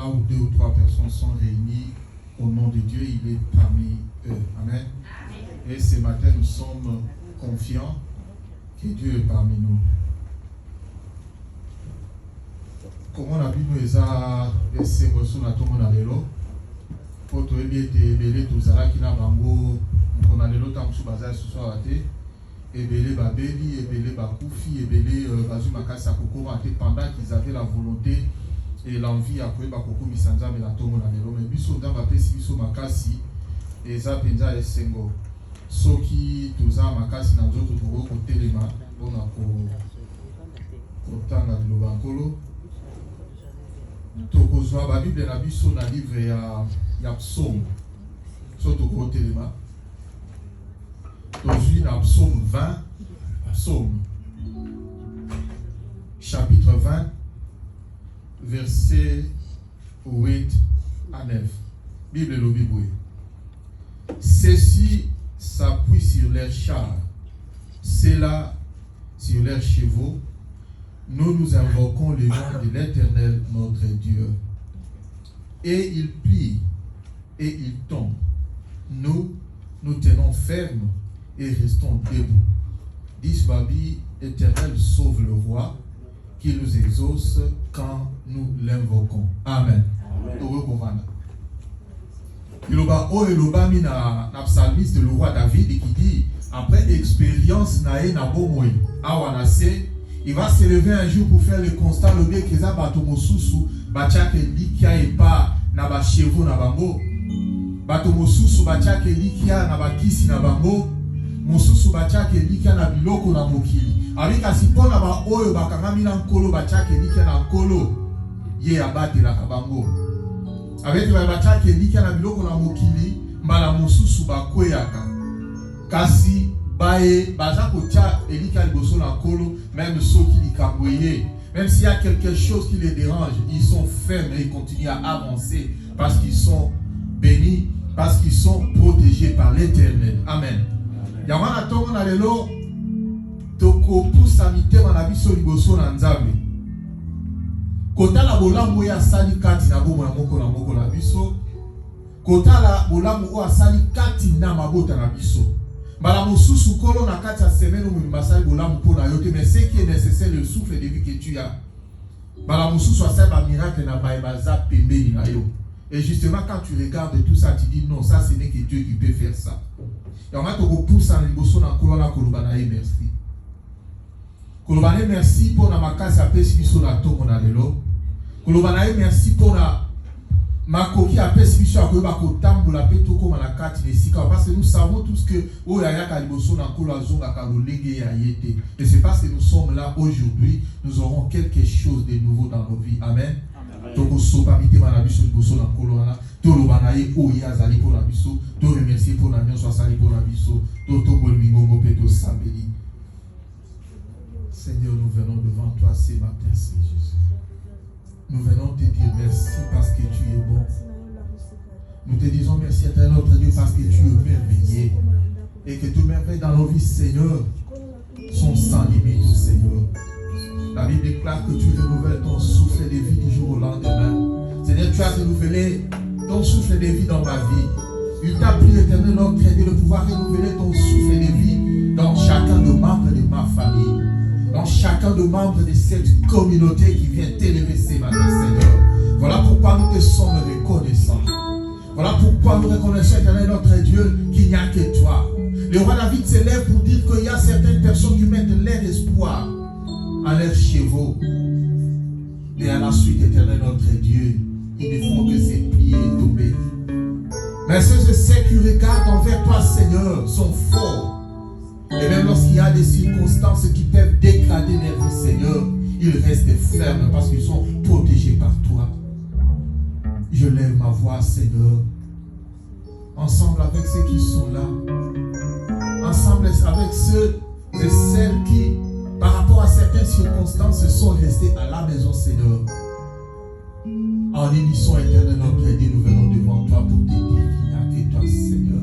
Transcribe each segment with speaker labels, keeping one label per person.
Speaker 1: là où 2 ou 3 personnes sont réunies au nom de Dieu, il est parmi eux. Amen. Et ce matin, nous sommes confiants que Dieu est parmi nous. Comment on a pu nous laisser sur la tombe de l'élo pour te dire que belé tout ça qui n'a pas bango on a l'élo tant que sous bazar ce soir até et belé babeli et belé bakoufi et belé bazu makasa koko até pendant qu'ils avaient la volonté et l'envie à couper bakoko misanza mais la tombe de l'élo mais biso dans ba pesi biso makasi et ça penza esengo soki tuza makasi na nzoto toko kotelema mpona kotanga liloba nkolo tokozwa babible na biso na livre ya psaume so tokotelema tozwi na psaume 20 psaume chapitre 20 verset 8 à 9 bible lobi boye ceux-ci s'appuient sur leurs chars, ceux-là sur leurs chevaux. Nous invoquons le nom de l'Éternel, notre Dieu. Et il plie et il tombe. Nous tenons ferme et restons debout. Dis Babi, Éternel, sauve le roi, qui nous exauce quand nous l'invoquons. Amen. Il y a un psalmiste, le roi David, qui dit, après expérience, il va se lever un jour pour faire le constat, le bien que ça batomosusu, bachake likia et pas na ba chevaux na bango, batomosusu bachake likia na ba kisi na bango, mosusu bachake likia na biloko na mokili. Avec asipo na ba oyo bakangami na nkolo bachake likia na nkolo, ye abate la kabango. Avec la bachake likia na biloko na mokili, mbala mosusu bakweyaka. Kasi bae baza kotia elika liboso na nkolo, même ceux qui les camboyent, même s'il y a quelque chose qui les dérange, ils sont fermes et ils continuent à avancer parce qu'ils sont bénis, parce qu'ils sont protégés par l'Éternel. Amen. Yamana tongo na lelo toko pusa mitema na biso liboso na nzambe. Kotala bolamu ya sali kati na bomo na moko na biso. Kotala bolamu o asali kati na mabota na biso. Mbala mosusu kolo na kati ya semaine ou mbasali bolamu po na yote, mais ce qui est nécessaire, le souffle de vie que tu as. Mbala mosusu asali ba miracle na baza pembeni na yo. Et justement quand tu regardes tout ça, tu dis non, ça ce n'est que Dieu qui peut faire ça. Et on va te repousser en liboso na kolo na kolobana e merci. Kolobana merci pour na makasi a pesi biso na tongo na lelo. Kolobana e merci pour na makoki a pesi biso akoyeba kotambola pe tokoma na kati nesika parce que nous savons tous que oyayaka liboso na kolo azonga ka lolenge ya yete. Et c'est parce que nous sommes là aujourd'hui, nous aurons quelque chose de nouveau dans nos vies. Amen. Toko soba mitema na biso liboso na kolo wana tolobana ye oya azali po na biso to remercier pour na nyonso asali po na biso to tobol mingongo pe to sabeli. Seigneur, nous venons devant toi ce matin, c'est Jésus. Nous venons te dire merci parce que tu es bon. Nous te disons merci à notre Dieu parce que tu es merveilleux. Et que toutes merveilles dans nos vies, Seigneur, sont sans limite, Seigneur. La Bible déclare que tu renouvelles ton souffle de vie du jour au lendemain. Seigneur, tu as renouvelé ton souffle de vie dans ma vie. Il t'a plu, Éternel, notre Dieu, de pouvoir renouveler ton souffle de vie dans chacun de membres de ma famille. Dans chacun de membres de cette communauté qui vient t'élever ce matin, Seigneur. Voilà pourquoi nous te sommes reconnaissants. Voilà pourquoi nous reconnaissons, Éternel, notre Dieu, qu'il n'y a que toi. Le roi David s'élève pour dire qu'il y a certaines personnes qui mettent leur espoir à leurs chevaux. Et à la suite, Éternel, notre Dieu, ils ne font que ses pieds tomber. Mais ceux et celles qui regardent envers toi, Seigneur, sont forts. Et même lorsqu'il y a des circonstances qui peuvent dégrader leur vie, Seigneur, ils restent fermes parce qu'ils sont protégés par toi. Je lève ma voix, Seigneur, ensemble avec ceux qui sont là, ensemble avec ceux et celles qui, par rapport à certaines circonstances, sont restés à la maison, Seigneur. En unisson, Éternel, notre Dieu, nous venons devant toi pour te dire qu'il n'y a que toi, Seigneur.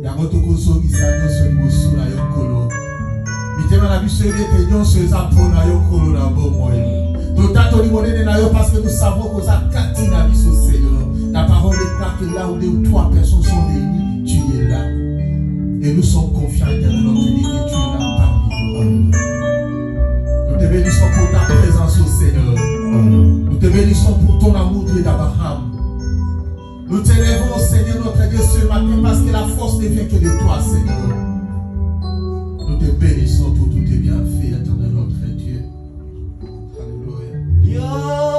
Speaker 1: Yamotokoso Gisano Solibosu na Yokolo. Mitema na biso ete nyonso eza pona Yokolo na bomoi. Parce que nous savons que ça catina au Seigneur. La parole déclare que là où deux ou trois personnes sont réunies, tu es là. Et nous sommes confiants dans notre vie que tu es là parmi nous. Nous te bénissons pour ta présence au Seigneur. Nous te bénissons pour ton amour, Dieu d'Abraham. Nous t'élèvons, Seigneur, notre Dieu, ce matin parce que la force ne vient que de toi, Seigneur. Nous te bénissons pour tous tes bienfaits, éternel notre Dieu. Alléluia.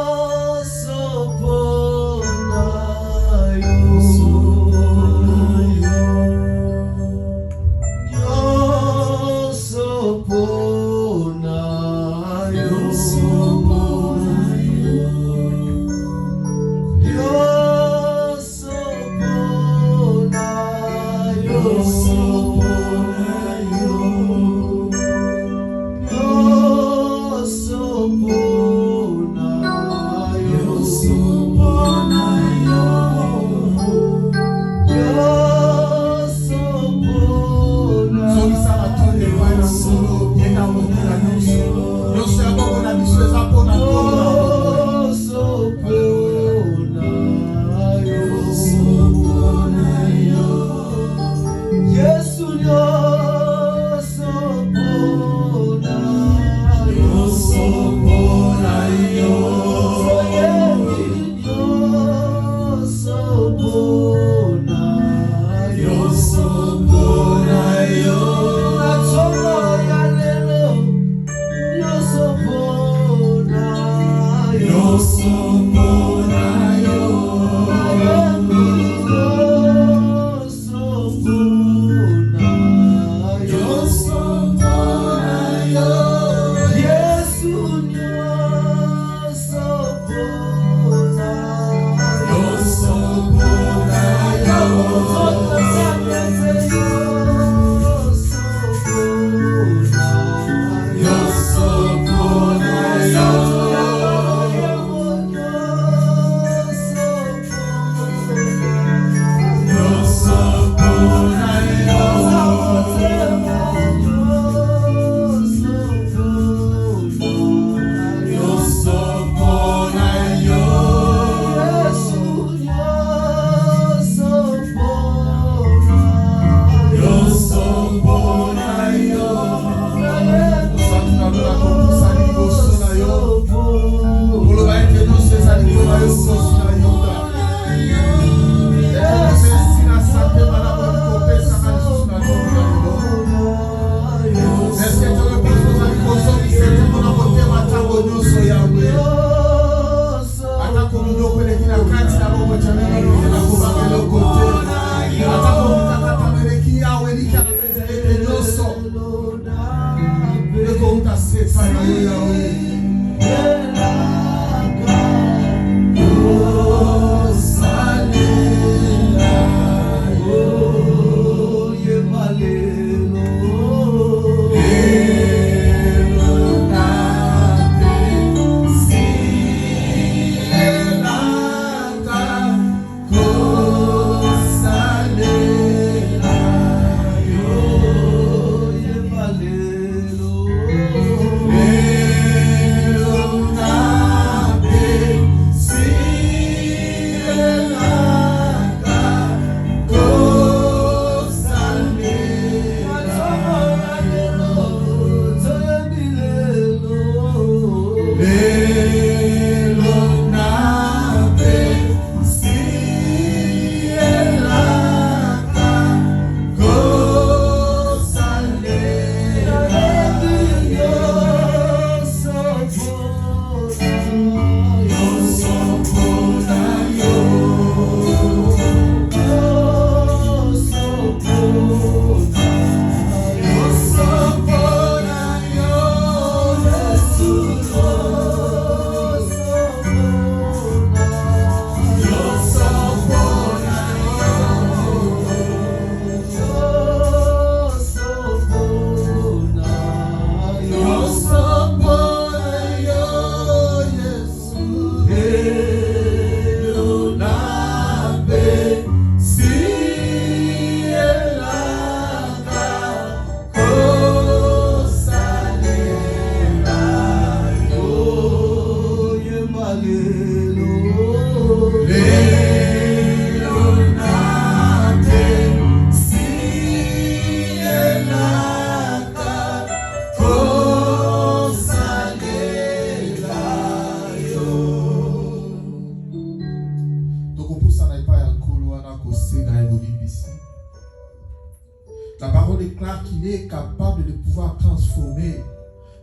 Speaker 1: qu'il est capable de pouvoir transformer,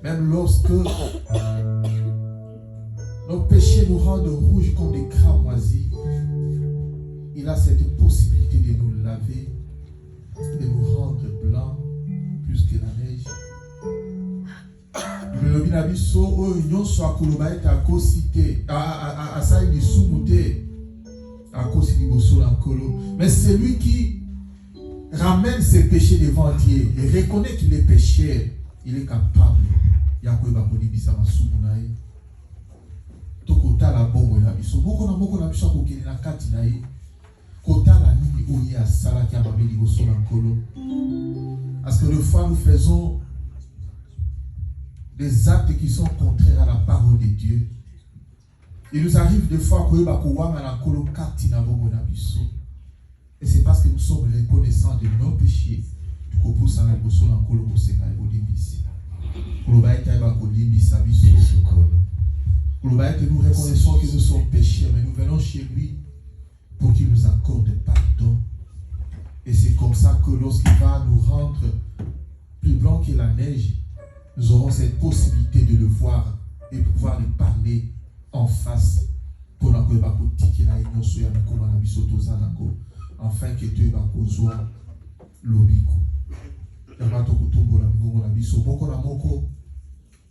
Speaker 1: même lorsque nos péchés nous rendent rouges comme des crabes moisis. Il a cette possibilité de nous laver, de nous rendre blancs plus que la neige. Le binabiso o union soit kolobaïte à cosité à ça il soumouté à cause du bosso l'ancolo. Mais c'est lui qui ramène ses péchés devant Dieu et reconnaît qu'il est pécheur. Il est capable. Yakoy bakoli bisama soumonae. Tokota la bombe la biso. Boko na biso ko kele na kati na ye. Kota la nini oye asala ki amabeli bosso l'ancolo. Parce que des fois nous faisons des actes qui sont contraires à la parole de Dieu. Il nous arrive des fois que et c'est parce que nous sommes reconnaissants de nos péchés que nous reconnaissons que nous sommes pécheurs, mais nous venons chez lui pour qu'il nous accorde pardon. Et c'est comme ça que lorsqu'il va nous rendre plus blanc que la neige, nous aurons cette possibilité de le voir et pouvoir lui parler en face pour afin que Dieu va causer l'obiko.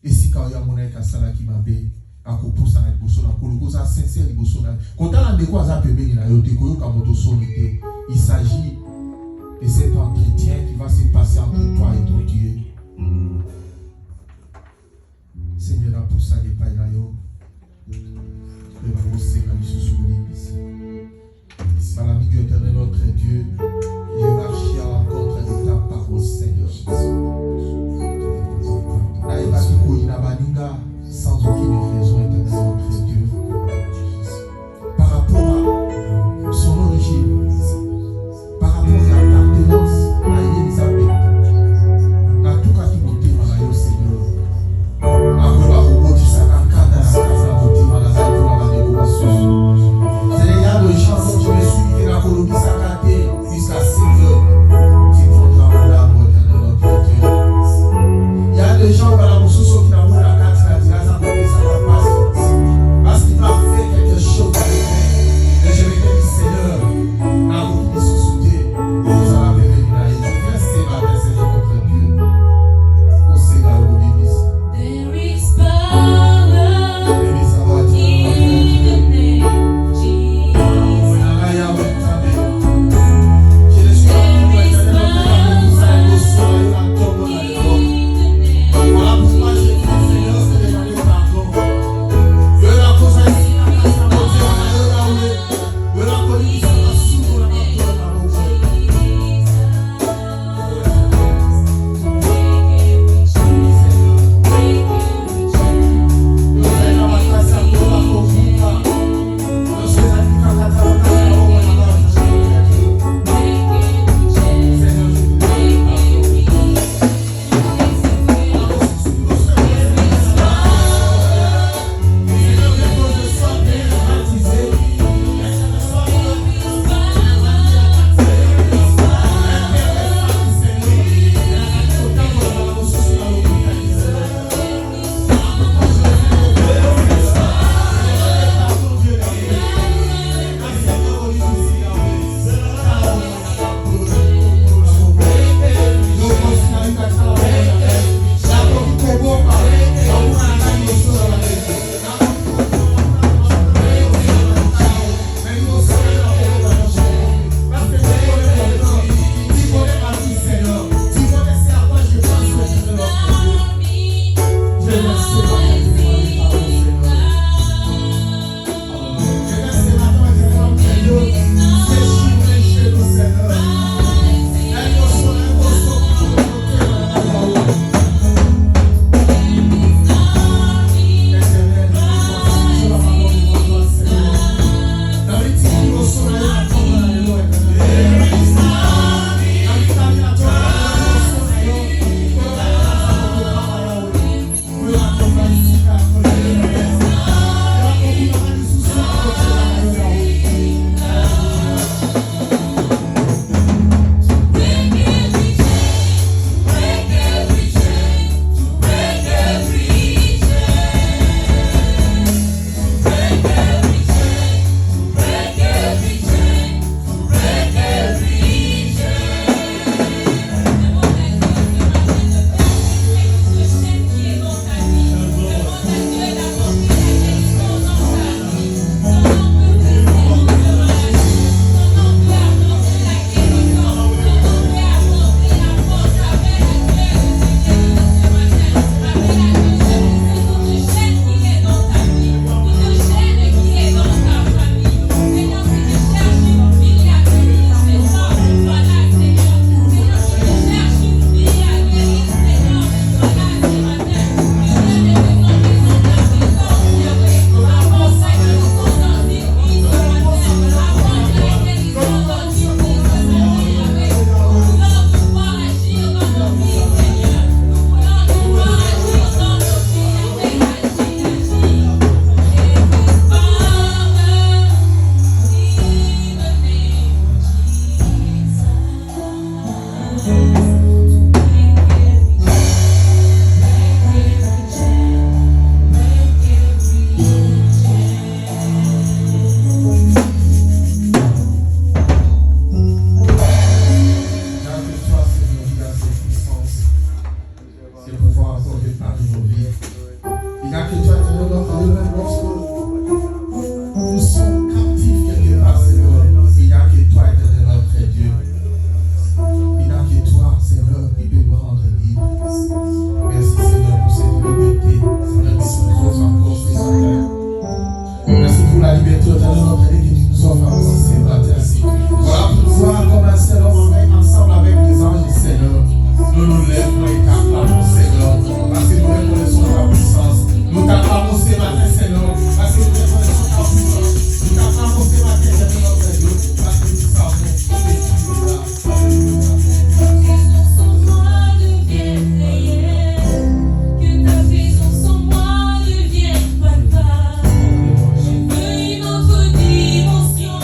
Speaker 1: Et si quand il y a mon écasala qui m'a bé, à coposa na liboso na kologoza sincère liboso na. Quand on a des quoi ça peut venir na yo te koyo kamoto sonité. Il s'agit de cet entretien qui va se passer entre toi et ton Dieu. Seigneur, pour ça, il n'y a pas de yo. Le va aussi la mission sur ici. Par l'ami Dieu éternel, notre Dieu, il marche à l'encontre de ta parole, Seigneur. Là, il va se couiller la baninga sans aucune raison, éternel, notre Dieu. Par rapport à son origine, par rapport à l'appartenance à Elisabeth, à tout cas qui monte dans la yo, Seigneur. Après la robotisation, la casa, la robotisation, la la liberté éternelle, notre Dieu, que tu nous offres encore ce matin. Voilà pour nous voir comme un seul homme ensemble avec les anges du Seigneur. Nous nous lèvons et t'acclamons, Seigneur, parce que nous reconnaissons ta puissance. Nous t'acclamons ce matin, Seigneur, parce que nous reconnaissons ta puissance. Nous t'acclamons ce matin, Seigneur, notre Dieu, parce que nous savons que tu es là. Alléluia.
Speaker 2: Dimension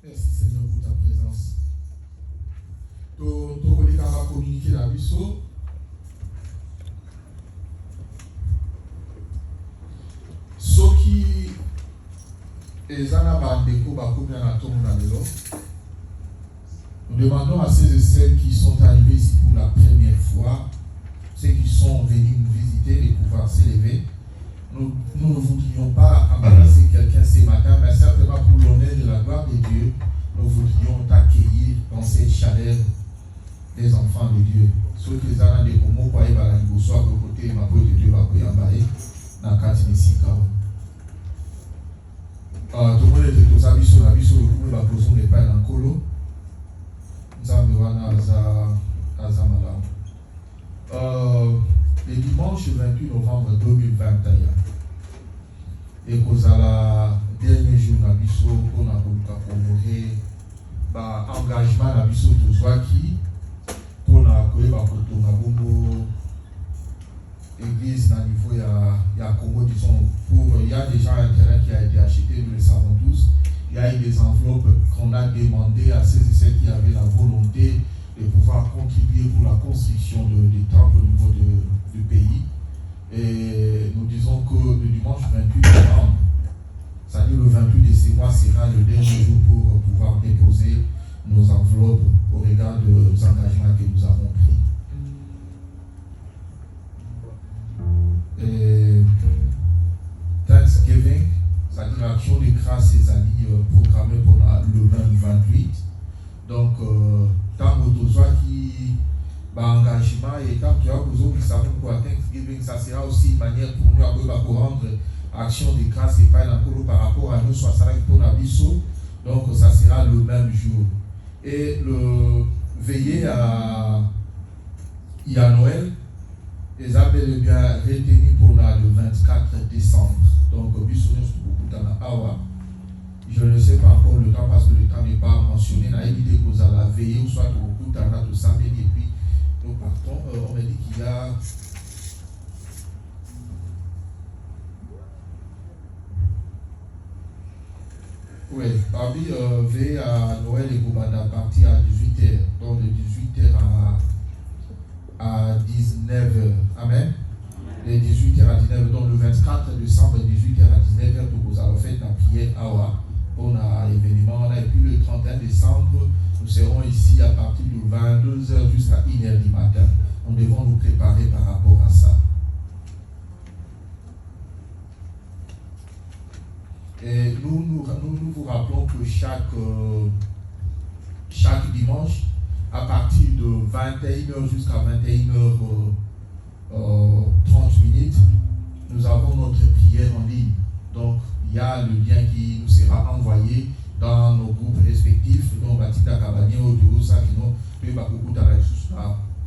Speaker 1: Merci Seigneur pour ta présence. Tu connais qu'on va communiquer la biseau. Ce qui est en abandéco, nous demandons à ceux et celles qui sont arrivés ici pour la première fois, ceux qui sont venus nous visiter, de pouvoir s'élever. Nous ne voudrions pas embrasser quelqu'un ce matin, mais simplement pour l'honneur de la gloire de Dieu, nous voudrions t'accueillir dans cette chaleur des enfants de Dieu. Ceux qui sont dans des comos, quoi, ils vont aller à côté, ma pote de Dieu va pouvoir embarrer dans 4 Messika. Tout le monde était tous habillés sur la vie, sur le coup, il va poser les pains dans le colo. Nous avons le dimanche 28 novembre 2021. Et pour la dernier jour, nous avons engagement na biso tozwaki pour l'église na niveau ya Congo, disons, il y a déjà un terrain qui a été acheté, nous le savons tous. Il y a eu des enveloppes qu'on a demandé à ceux et celles qui avaient la volonté de pouvoir contribuer pour la construction du temple au niveau du pays. Et nous disons que le dimanche 28 novembre, c'est-à-dire le 28 de ce mois, sera le dernier jour pour pouvoir déposer nos enveloppes au regard des engagements que nous avons pris. Et Thanksgiving, c'est-à-dire l'action de grâce et amis programmée pour le 28. Donc, tant que qui engagement et tant que nous savons quoi Thanksgiving, ça sera aussi une manière pour nous de rendre action de grâce et pas par rapport à nous, soit ça pour la biseau. Donc, ça sera le même jour. Et le veiller à Noël, les appels bien retenus pour le 24 décembre. Donc, je ne sais pas encore le temps parce que le temps n'est pas mentionné. On a évité que vous allez veiller ou soit au coup de samedi et puis nous partons. On m'a dit qu'il y a. Oui, parmi veiller à Noël et Goubanda partir à 18h. Donc, de 18h à 19h. Amen. De 18h à 19h. Donc, le 24 décembre, de 18h à 19h, vous allez faire la prière à pour l'événement. Et puis, le 31 décembre, nous serons ici à partir de 22h jusqu'à 1h du matin. Nous devons nous préparer par rapport à ça. Et nous vous rappelons que chaque dimanche, à partir de 21h jusqu'à 21h30, nous avons notre prière en ligne. Donc, il y a le lien qui nous sera envoyé dans nos groupes respectifs. Donc, Batita Kabani, Odurusa, qui nous peut pas beaucoup d'arrêts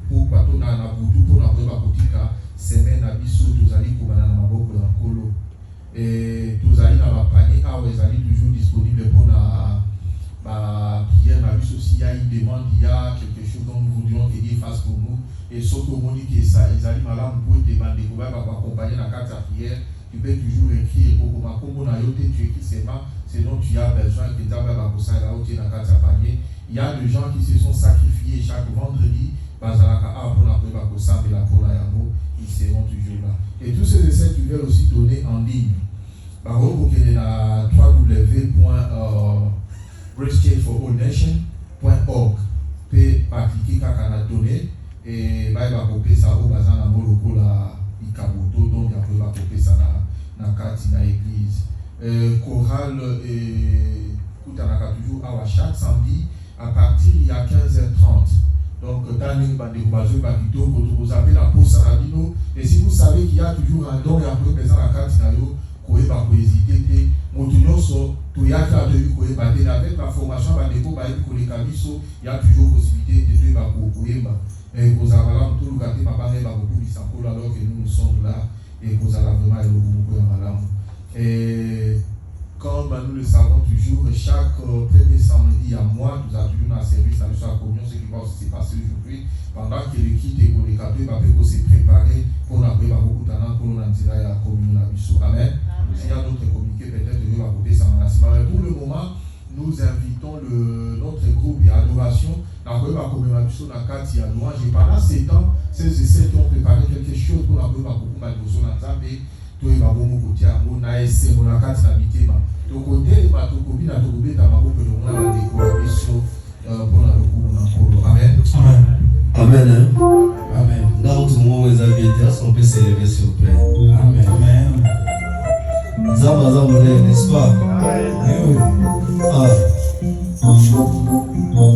Speaker 1: pour pas tout na butu pour na pas kotika semaine na biso tozali kobana na maboko ya nkolo. Et tozali na ba panier awa ezali toujours disponible pour na prière na biso. S'il y a une demande, il y a quelque chose dont nous voudrions que Dieu fasse pour nous. Et surtout monique ça ezali malamu pour te bande ko ba accompagner la carte à prière. Tu peux toujours écrire pour Kombo na yote tu écris seulement ce dont tu as besoin que ta ba ko ça là où tu na carte à panier. Il y a des gens qui se sont sacrifiés chaque vendredi. Ils seront toujours là. Et tous ces essais, tu veux aussi donner en ligne. Par exemple, il y a www.bridgechainforallnation.org. Tu peux cliquer quand on a donné et il va copier ça au bazar dans le local à Ikaboto, donc il va copier ça dans la carte de l'église. Chorale et toujours à chaque samedi à partir il y a 15h30. Donc, vous avez la pause à Radino. Et si vous savez qu'il y a toujours un don et un peu présent à la carte, vous pouvez pas hésiter. Avec la formation, il y a toujours possibilité de faire et vous avez tout le alors que nous sommes là et vous allez vraiment et comme nous le savons toujours, chaque premier samedi à mois, nous avons toujours un service à la communion, ce qui va aussi se passer aujourd'hui. Pendant que l'équipe est connectée, va se préparer pour n'avoir beaucoup de temps pour nous à la communion. Amen. S'il y a d'autres communiqués, peut-être que nous va côté ça. Mais pour le moment, nous invitons notre groupe d'adoration. Et pendant ces temps, celles et celles qui ont préparé quelque chose pour la bonne Amen.
Speaker 2: Amen. Amen. Là où tout le monde est invité, on peut s'élever s'il vous plaît.
Speaker 3: Amen. Amen.
Speaker 2: Zamba, n'est-ce pas? Amen.
Speaker 4: Oh,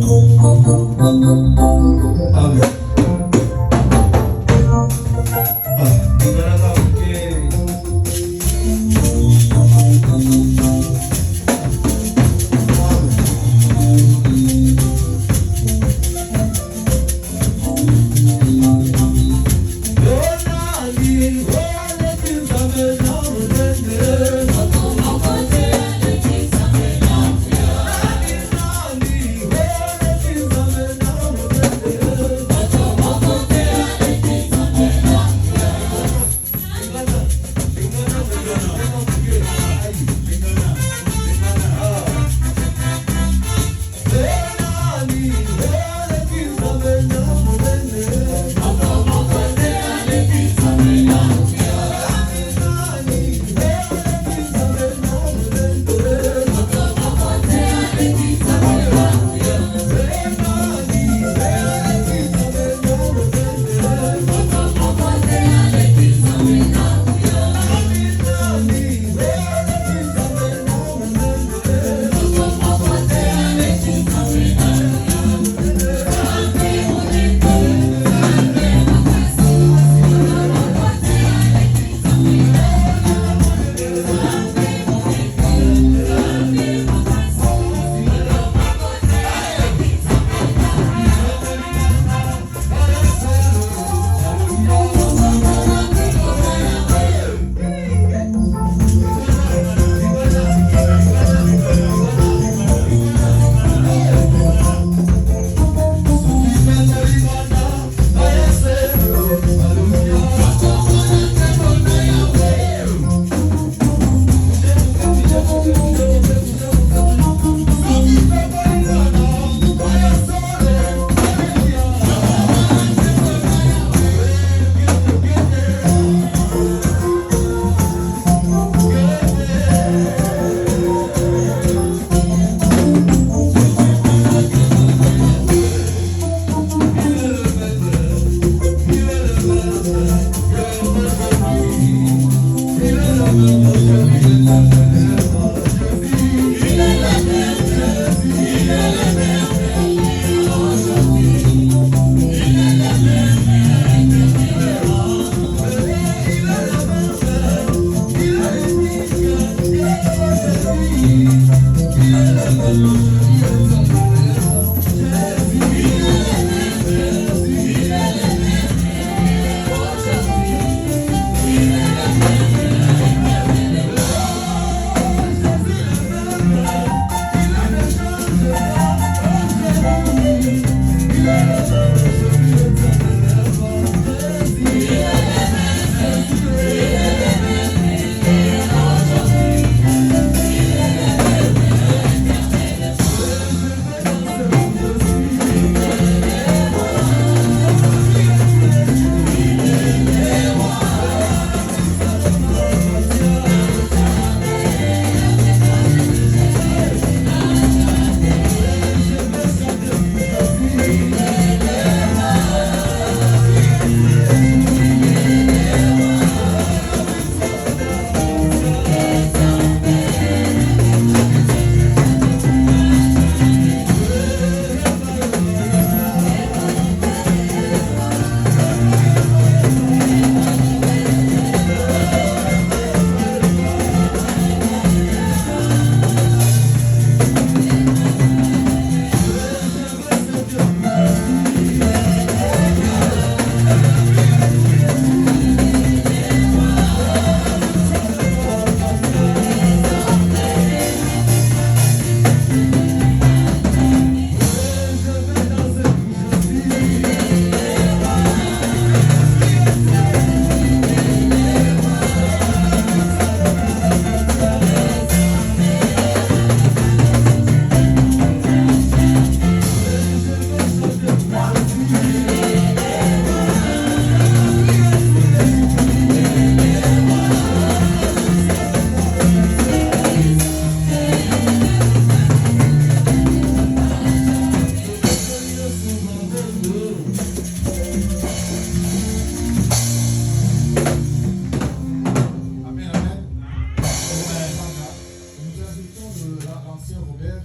Speaker 1: secondaire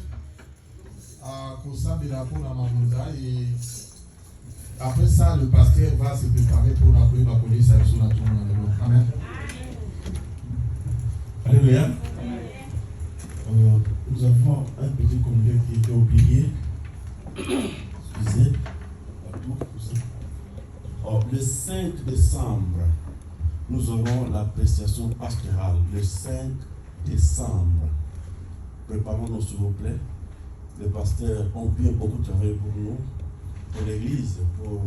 Speaker 1: à Kosa Benapo Namamunda et après ça, le pasteur va se préparer pour l'accueil de la police avec son entourage. Amen.
Speaker 3: Alléluia. Nous avons un petit comité qui était oublié. Excusez. Le 5 décembre, nous aurons l'appréciation pastorale. Le 5 décembre. Préparons-nous, s'il vous plaît. Les pasteurs ont bien beaucoup travaillé pour nous, pour l'Église, pour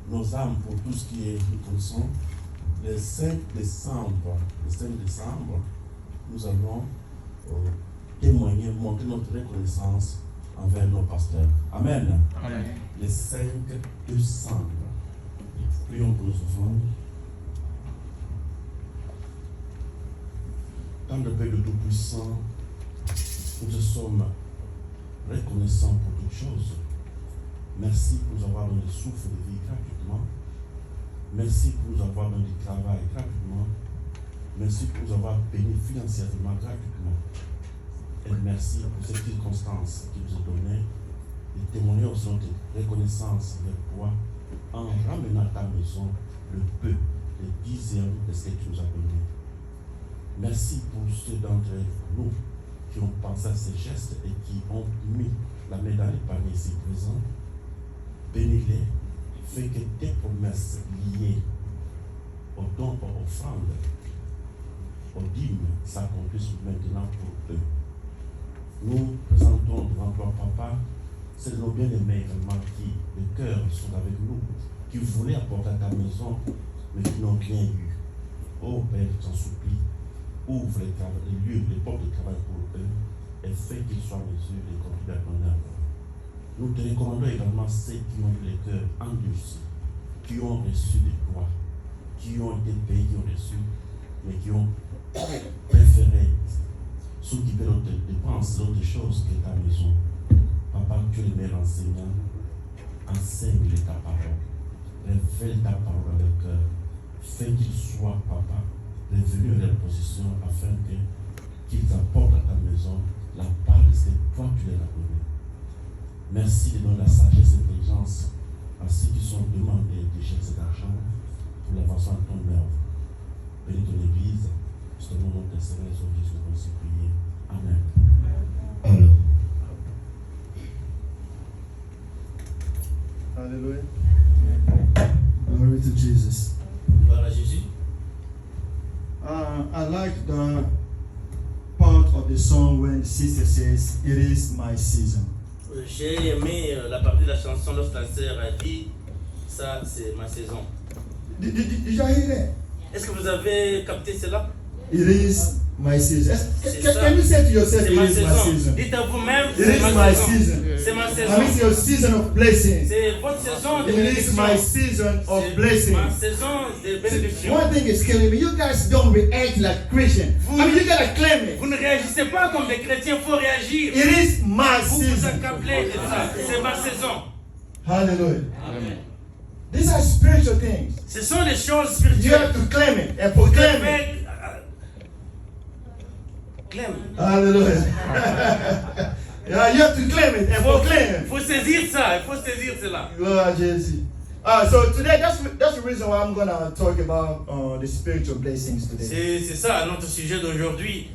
Speaker 3: nos âmes, pour tout ce qui est consent. Le 5 décembre, nous allons témoigner, montrer notre reconnaissance envers nos pasteurs. Amen.
Speaker 1: Amen.
Speaker 3: Le 5 décembre. Prions pour nos enfants. Dans le Père de Tout-Puissant, nous te sommes reconnaissants pour toutes choses. Merci pour nous avoir donné le souffle de vie gratuitement. Merci pour nous avoir donné du travail gratuitement. Merci pour nous avoir béni financièrement gratuitement. Et merci pour cette circonstance qui nous a donné de témoigner aussi notre reconnaissance de toi en ramenant à ta maison le peu, le 10e de ce que tu nous as donné. Merci pour ceux d'entre nous qui ont pensé à ces gestes et qui ont mis la médaille parmi ici présents. Bénis-les, fais que tes promesses liées aux dons, aux offrandes, aux dîmes s'accomplissent maintenant pour eux. Nous présentons devant toi, Papa, c'est nos bien-aimés également qui, le cœur, sont avec nous, qui voulaient apporter à ta maison, mais qui n'ont rien eu. Oh Père, je t'en supplie, ouvre les lieux, les portes de travail pour eux, et fais qu'ils soient en mesure de contribuer à ton œuvre. Nous te recommandons également ceux qui ont eu les cœurs endurcis, qui ont reçu de toi, qui ont été payés, qui ont reçu, mais qui ont préféré s'occuper d'autres dépenses, d'autres choses que ta maison. Papa, tu es le meilleur enseignant. Enseigne-les ta parole. Révèle ta parole dans leur cœur. Fais qu'ils soient, Papa, revenus à leur position afin qu'ils apportent à ta maison la part de ce que toi tu leur as donné. Merci de donner la sagesse et l'intelligence à ceux qui sont demandés de chercher cet argent pour l'avancement de ton œuvre. Bénis ton Église, c'est au nom de Seigneur Jésus qu'on s'est prié. Amen.
Speaker 2: Alors,
Speaker 4: Hallelujah. Glory to Jesus.
Speaker 2: gloire à Jésus.
Speaker 4: I like the part of the song when the sister says, "It is my season."
Speaker 5: J'ai aimé la partie de la chanson lorsque la sœur a dit ça, c'est ma saison.
Speaker 4: Did you hear that?
Speaker 5: Est-ce que vous avez capté cela?
Speaker 4: It is my season.
Speaker 5: C'est
Speaker 4: Can
Speaker 5: ça.
Speaker 4: you say to yourself,
Speaker 5: C'est
Speaker 4: "It
Speaker 5: ma
Speaker 4: is my
Speaker 5: saison.
Speaker 4: season"?
Speaker 5: Dites à vous-même,
Speaker 4: It
Speaker 5: c'est
Speaker 4: is
Speaker 5: ma
Speaker 4: my
Speaker 5: saison.
Speaker 4: season.
Speaker 5: C'est ma
Speaker 4: I
Speaker 5: saison.
Speaker 4: mean, it's your season of blessing.
Speaker 5: C'est votre saison de
Speaker 4: It is
Speaker 5: bénédiction.
Speaker 4: my season of
Speaker 5: C'est
Speaker 4: blessing.
Speaker 5: ma saison de bénédiction.
Speaker 4: One thing is killing me. You guys don't react like Christians. I mean, you gotta claim it.
Speaker 5: Vous ne réagissez pas comme des chrétiens, il faut réagir.
Speaker 4: It is my
Speaker 5: Vous vous
Speaker 4: season.
Speaker 5: accablez de ça. C'est ma saison.
Speaker 4: Hallelujah. These are spiritual things.
Speaker 5: Ce sont des choses
Speaker 4: You
Speaker 5: spirituelles.
Speaker 4: have to claim it and
Speaker 5: Vous
Speaker 4: proclaim it.
Speaker 5: devez claim.
Speaker 4: Hallelujah. Yeah, you have to claim it and proclaim
Speaker 5: Il faut saisir ça, il faut saisir cela.
Speaker 4: it. Lord Jesus. So today, that's the reason why I'm gonna talk about the spiritual blessings today.
Speaker 5: C'est ça notre sujet d'aujourd'hui,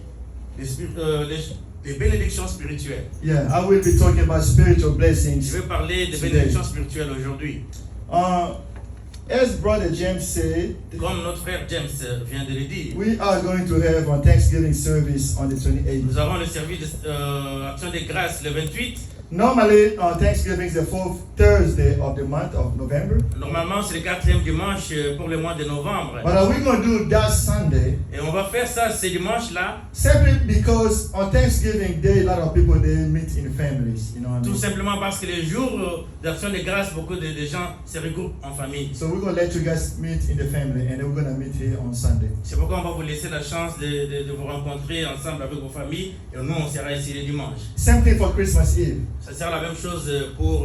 Speaker 5: les bénédictions spirituelles.
Speaker 4: Yeah, I will be talking about spiritual
Speaker 5: Je
Speaker 4: blessings.
Speaker 5: vais parler des
Speaker 4: Today.
Speaker 5: bénédictions spirituelles aujourd'hui.
Speaker 4: As Brother James said,
Speaker 5: Comme notre frère James vient de le dire,
Speaker 4: we are going to have a Thanksgiving service on the 28th.
Speaker 5: nous avons le service d'Action de grâce le 28.
Speaker 4: Normally, Thanksgiving is the 4th Thursday of the month of November.
Speaker 5: Normalement, c'est le 4e dimanche pour le mois de novembre.
Speaker 4: But we're going to do that Sunday
Speaker 5: Et on va faire ça ce dimanche-là,
Speaker 4: simply because on Thanksgiving Day, a lot of people, they meet in families. You know what I
Speaker 5: tout
Speaker 4: mean?
Speaker 5: simplement parce que les jours d'Action de grâce, beaucoup de gens se regroupent en famille.
Speaker 4: So we're going to let you guys meet in the family, and then we're going to meet here on Sunday.
Speaker 5: C'est pourquoi on va vous laisser la chance de vous rencontrer ensemble avec vos familles. Et nous, on sera ici le dimanche.
Speaker 4: Same thing for Christmas Eve.
Speaker 5: Ça sert la même chose pour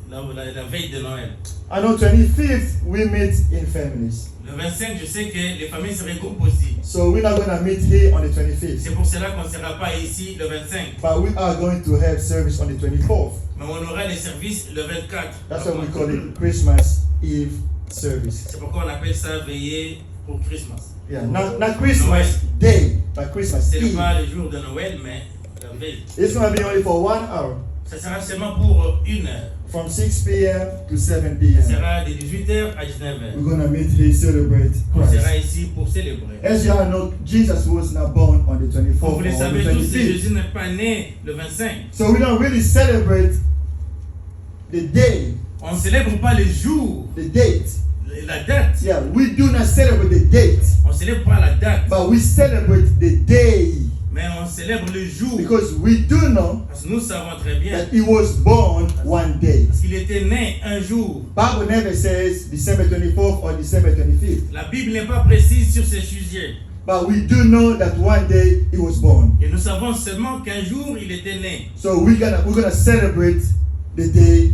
Speaker 5: la veille de Noël.
Speaker 4: On the 25th, we meet in families.
Speaker 5: Le 25, je sais que les familles se regroupent aussi.
Speaker 4: So we're not going to meet here on the 25th.
Speaker 5: C'est pour cela qu'on ne sera pas ici le 25.
Speaker 4: But we are going to have service on the 24th.
Speaker 5: Mais on aura les services le 24.
Speaker 4: That's why we call it Christmas Eve service.
Speaker 5: C'est pourquoi on appelle ça veiller pour Christmas.
Speaker 4: Yeah, not Christmas Day, but Christmas
Speaker 5: Ce n'est
Speaker 4: Eve.
Speaker 5: pas le jour de Noël, mais la veille.
Speaker 4: It's going to be only for 1 hour,
Speaker 5: Ça sera seulement pour 1 heure.
Speaker 4: from 6 p.m. to 7
Speaker 5: Ça
Speaker 4: p.m.
Speaker 5: sera de 18h à 19h.
Speaker 4: We're going to meet here, celebrate
Speaker 5: On sera
Speaker 4: Christ.
Speaker 5: ici pour célébrer.
Speaker 4: As you all know, Jesus was not born on the 24th
Speaker 5: Comme
Speaker 4: or
Speaker 5: vous le
Speaker 4: the
Speaker 5: savez tous,
Speaker 4: 25th.
Speaker 5: Jésus n'est pas né le 25.
Speaker 4: So we don't really celebrate the day,
Speaker 5: On ne célèbre pas le jour,
Speaker 4: the date.
Speaker 5: la date.
Speaker 4: Yeah, we do not celebrate the date,
Speaker 5: On ne célèbre pas la date,
Speaker 4: but we celebrate the day
Speaker 5: mais on célèbre le jour.
Speaker 4: because we do know
Speaker 5: Parce que nous savons très bien
Speaker 4: that he was born one day.
Speaker 5: parce qu'il était né un jour.
Speaker 4: Bible never says December 24th or December 25th,
Speaker 5: La Bible n'est pas précise sur ce sujet.
Speaker 4: but we do know that one day he was born.
Speaker 5: Et nous savons seulement qu'un jour il était né.
Speaker 4: So we're gonna celebrate the day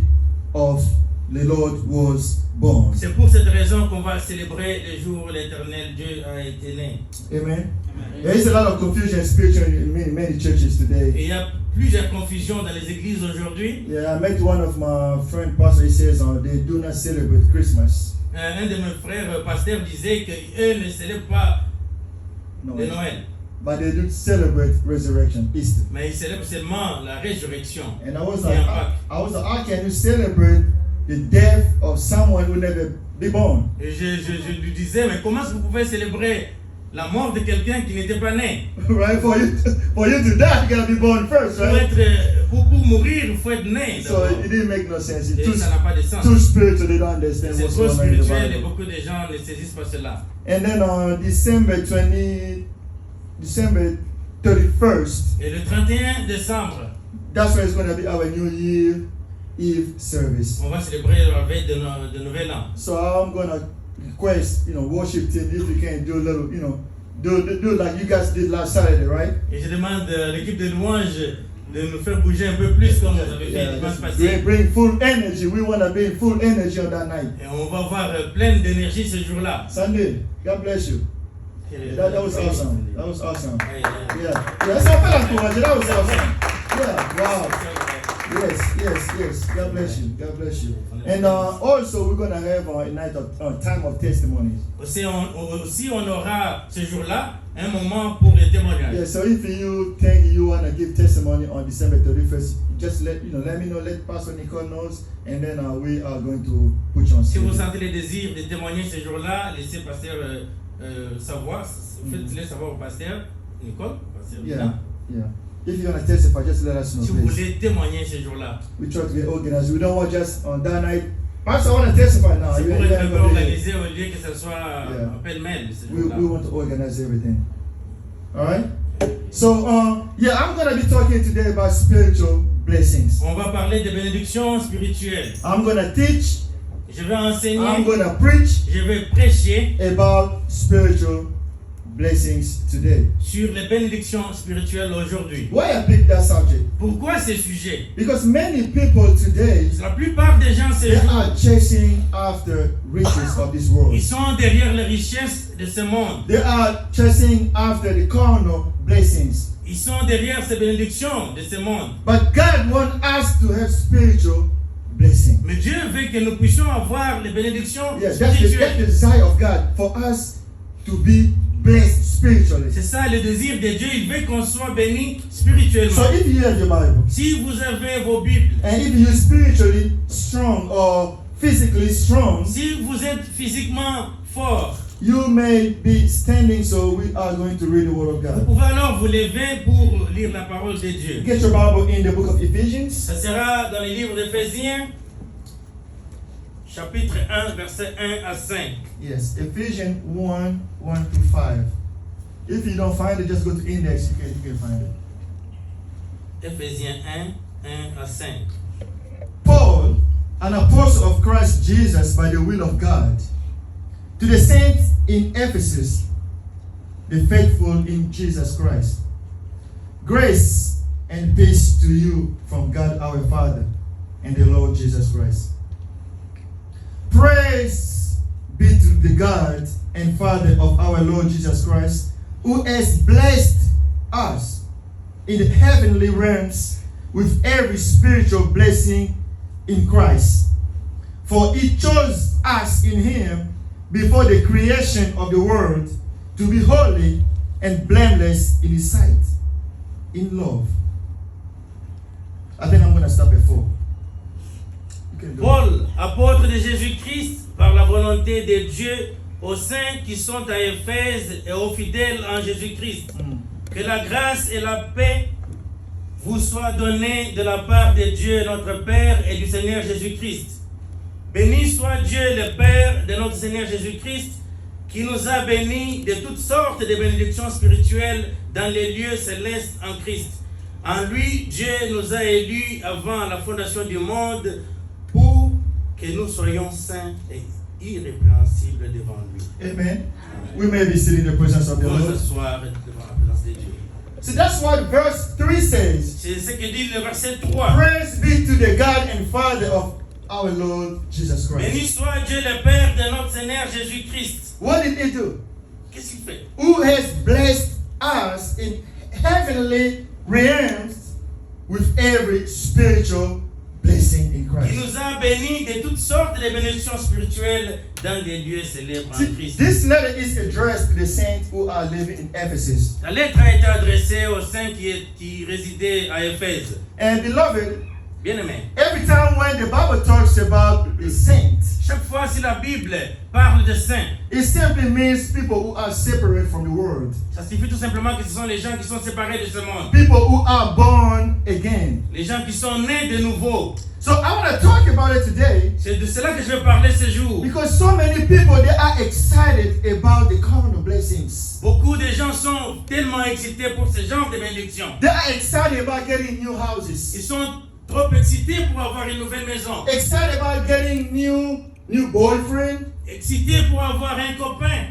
Speaker 4: of the Lord was born.
Speaker 5: C'est pour cette raison qu'on va célébrer le jour où l'éternel Dieu a été né.
Speaker 4: Amen. There is a lot of confusion spiritually in many churches
Speaker 5: Et
Speaker 4: today.
Speaker 5: il y a plusieurs confusions dans les églises aujourd'hui.
Speaker 4: Yeah, I met one of my friend pastor. He says they do not celebrate Christmas.
Speaker 5: Un de mes frères pasteurs disait qu'eux ne célèbrent pas
Speaker 4: No,
Speaker 5: le Noël,
Speaker 4: but they do celebrate resurrection, Easter.
Speaker 5: mais ils célèbrent seulement la résurrection.
Speaker 4: And I was
Speaker 5: et
Speaker 4: like,
Speaker 5: un Pâques.
Speaker 4: I was like, how can you celebrate the death of someone who never be born?
Speaker 5: Et je lui disais, mais comment est-ce que vous pouvez célébrer la mort de quelqu'un qui n'était pas né?
Speaker 4: Right? For you to die, you gotta be born first, right?
Speaker 5: Pour mourir, il faut être né.
Speaker 4: So it didn't make no sense. It's
Speaker 5: Et ça n'a pas de sens.
Speaker 4: too spiritual. They don't understand
Speaker 5: C'est
Speaker 4: what's
Speaker 5: trop
Speaker 4: going on in the
Speaker 5: spirituel et
Speaker 4: Bible.
Speaker 5: beaucoup de gens ne saisissent pas cela.
Speaker 4: And then on December 31st,
Speaker 5: Et le 31 décembre,
Speaker 4: that's where it's going to be our New Year Eve service.
Speaker 5: on va célébrer la veille de Nouvel An.
Speaker 4: So I'm going to request, worship team, if you can do a little, do like you guys did last Saturday, right?
Speaker 5: Et je demande à l'équipe de louange de nous faire bouger un peu plus comme vous avez fait le dimanche passé.
Speaker 4: Bring full energy. We want to be in full energy on that night.
Speaker 5: Et on va avoir plein d'énergie ce jour-là.
Speaker 4: Sunday, God bless you. That was awesome. That was awesome.
Speaker 5: Ouais, ouais.
Speaker 4: Yeah. So I felt like that was awesome. Yeah, wow. Yes. God bless you. God bless you. And also, we're going to have a night of time of testimonies.
Speaker 5: Aussi, on aura ce jour-là un moment pour les témoignages.
Speaker 4: Yeah, so if you think you want to give testimony on December 31st, just let me know, let Pastor Nicole knows, and then we are going to put you on
Speaker 5: Si vous
Speaker 4: stage.
Speaker 5: sentez le désir de témoigner ce jour-là, laissez pasteur savoir. Faites-le savoir au pasteur Nicole. Pasteur Nina.
Speaker 4: Yeah. If you want to testify, just let us know,
Speaker 5: Si vous
Speaker 4: please.
Speaker 5: voulez témoigner ce jour-là.
Speaker 4: We try to get organized. We don't want just on that night. Pastor, I want to testify now.
Speaker 5: C'est
Speaker 4: You
Speaker 5: pour
Speaker 4: ain't
Speaker 5: être un peu
Speaker 4: gonna be here.
Speaker 5: organisé au lieu que ce soit un pêle-mêle ce jour-là.
Speaker 4: We want to organize everything. All right. So I'm going to be talking today about spiritual blessings.
Speaker 5: On va parler de bénédictions spirituelles.
Speaker 4: I'm going to teach.
Speaker 5: Je vais enseigner,
Speaker 4: I'm going to preach
Speaker 5: je vais prêcher
Speaker 4: about spiritual blessings today.
Speaker 5: sur les bénédictions spirituelles aujourd'hui.
Speaker 4: Why I picked that subject?
Speaker 5: Pourquoi ce sujet?
Speaker 4: Because many people today,
Speaker 5: La plupart des gens
Speaker 4: they
Speaker 5: ces jours,
Speaker 4: are chasing after riches of this world.
Speaker 5: ils sont derrière les richesses de ce monde.
Speaker 4: They are chasing after the carnal blessings.
Speaker 5: Ils sont derrière ces bénédictions de ce monde.
Speaker 4: But God wants us to have spiritual blessings.
Speaker 5: Mais Dieu veut que nous puissions avoir les bénédictions
Speaker 4: Yes, that's the
Speaker 5: spirituelles.
Speaker 4: desire of God, for us to be blessed spiritually.
Speaker 5: C'est ça le désir de Dieu. Il veut qu'on soit béni spirituellement.
Speaker 4: So if you have your Bible,
Speaker 5: Si vous avez vos Bibles,
Speaker 4: and if you're spiritually strong or physically strong,
Speaker 5: si vous êtes physiquement fort,
Speaker 4: you may be standing, so we are going to read the Word of
Speaker 5: vous
Speaker 4: God.
Speaker 5: pouvez alors vous lever pour lire la parole de Dieu.
Speaker 4: Get your Bible in the book of Ephesians.
Speaker 5: Ça sera dans les livres d'Éphésiens, chapitre 1, verset 1 à 5.
Speaker 4: Yes, Ephesians 1:1 to 5. If you don't find it, just go to index, you can find it.
Speaker 5: Éphésiens 1, 1 à 5.
Speaker 4: Paul, an apostle of Christ Jesus by the will of God, to the saints in Ephesus, the faithful in Jesus Christ. Grace and peace to you from God our Father and the Lord Jesus Christ. Praise be to the God and Father of our Lord Jesus Christ, who has blessed us in the heavenly realms with every spiritual blessing in Christ. For he chose us in him before the creation of the world to be holy and blameless in his sight, in love. I think I'm going to stop at 4.
Speaker 5: Paul, apôtre de Jésus-Christ, par la volonté de Dieu, aux saints qui sont à Éphèse et aux fidèles en Jésus-Christ. Que la grâce et la paix vous soient données de la part de Dieu notre Père et du Seigneur Jésus-Christ. Béni soit Dieu le Père de notre Seigneur Jésus-Christ, qui nous a bénis de toutes sortes de bénédictions spirituelles dans les lieux célestes en Christ. En lui, Dieu nous a élus avant la fondation du monde pour que nous soyons saints et irrépréhensibles devant lui.
Speaker 4: Amen. We may be sitting in the presence of the
Speaker 5: Pour
Speaker 4: Lord.
Speaker 5: s'asseoir devant la présence de Dieu.
Speaker 4: So that's what verse 3 says.
Speaker 5: C'est ce que dit le verset 3.
Speaker 4: Praise be to the God and Father of our Lord Jesus
Speaker 5: Béni
Speaker 4: Christ.
Speaker 5: soit Dieu le Père de notre Seigneur Jésus-Christ.
Speaker 4: What did he do?
Speaker 5: Qu'est-ce qu'il fait?
Speaker 4: Who has blessed us in heavenly realms with every spiritual blessing in
Speaker 5: Il
Speaker 4: Christ.
Speaker 5: nous a bénis de toutes sortes de bénédictions spirituelles dans des lieux célèbres en
Speaker 4: See,
Speaker 5: Christ.
Speaker 4: this letter is addressed to the saints who are living in Ephesus.
Speaker 5: La lettre a été adressée aux saints qui résidaient à Éphèse.
Speaker 4: And beloved,
Speaker 5: Bien-aimés,
Speaker 4: every time when the Bible talks about the saints,
Speaker 5: chaque fois si la Bible parle de saints,
Speaker 4: it simply means people who are separated from the world.
Speaker 5: ça signifie tout simplement que ce sont les gens qui sont séparés de ce monde.
Speaker 4: People who are born again.
Speaker 5: Les gens qui sont nés de nouveau.
Speaker 4: So I want to talk about it today
Speaker 5: C'est de cela que je vais parler ce jour.
Speaker 4: because so many people, they are excited about the carnal blessings.
Speaker 5: Beaucoup de gens sont tellement excités pour ce genre de bénédictions.
Speaker 4: They are excited about getting new
Speaker 5: Ils
Speaker 4: houses.
Speaker 5: sont trop excités pour avoir une nouvelle maison.
Speaker 4: Excited about getting new boyfriend.
Speaker 5: Excités pour avoir un copain.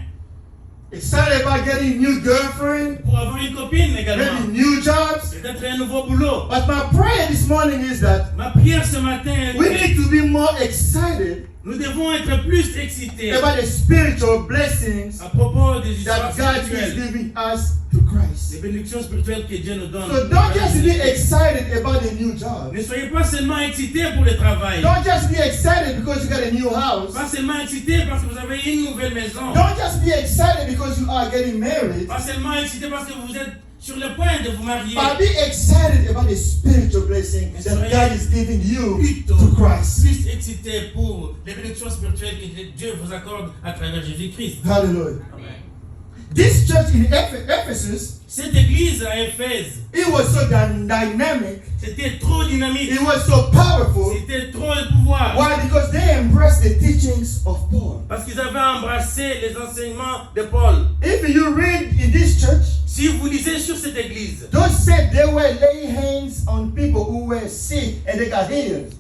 Speaker 4: Excited about getting new girlfriend.
Speaker 5: Pour avoir une copine également.
Speaker 4: Maybe new jobs.
Speaker 5: Peut-être un nouveau boulot.
Speaker 4: But my prayer this morning is that
Speaker 5: Ma prière ce matin est
Speaker 4: we
Speaker 5: que
Speaker 4: need to be more excited
Speaker 5: nous devons être plus excités
Speaker 4: about the spiritual blessings
Speaker 5: à propos des histoires
Speaker 4: that God is
Speaker 5: spirituelles,
Speaker 4: giving us to
Speaker 5: des
Speaker 4: Christ.
Speaker 5: bénédictions spirituelles que Dieu nous donne.
Speaker 4: So don't just be excited about the new job.
Speaker 5: Ne soyez pas seulement excités pour le travail.
Speaker 4: Don't just be excited because you got a new house.
Speaker 5: Pas seulement excités parce que vous avez une nouvelle maison.
Speaker 4: Don't just be excited because you are getting married.
Speaker 5: Pas seulement excités parce que vous êtes sur le point de vous marier.
Speaker 4: But be excited about the spiritual blessing that God is giving you to
Speaker 5: Plutôt
Speaker 4: Christ.
Speaker 5: plus excités pour les bénédictions spirituelles que Dieu vous accorde à travers Jésus-Christ.
Speaker 4: Hallelujah. This church in Ephesus,
Speaker 5: Cette église à Éphèse,
Speaker 4: it was so dynamic.
Speaker 5: c'était trop dynamique.
Speaker 4: It was so powerful.
Speaker 5: C'était trop de pouvoir.
Speaker 4: Why? Because they embraced the teachings of Paul.
Speaker 5: Parce qu'ils avaient embrassé les enseignements de Paul.
Speaker 4: If you read in this church,
Speaker 5: Si vous lisez sur cette église,
Speaker 4: those said they were laying hands on people who were sick and they got healed.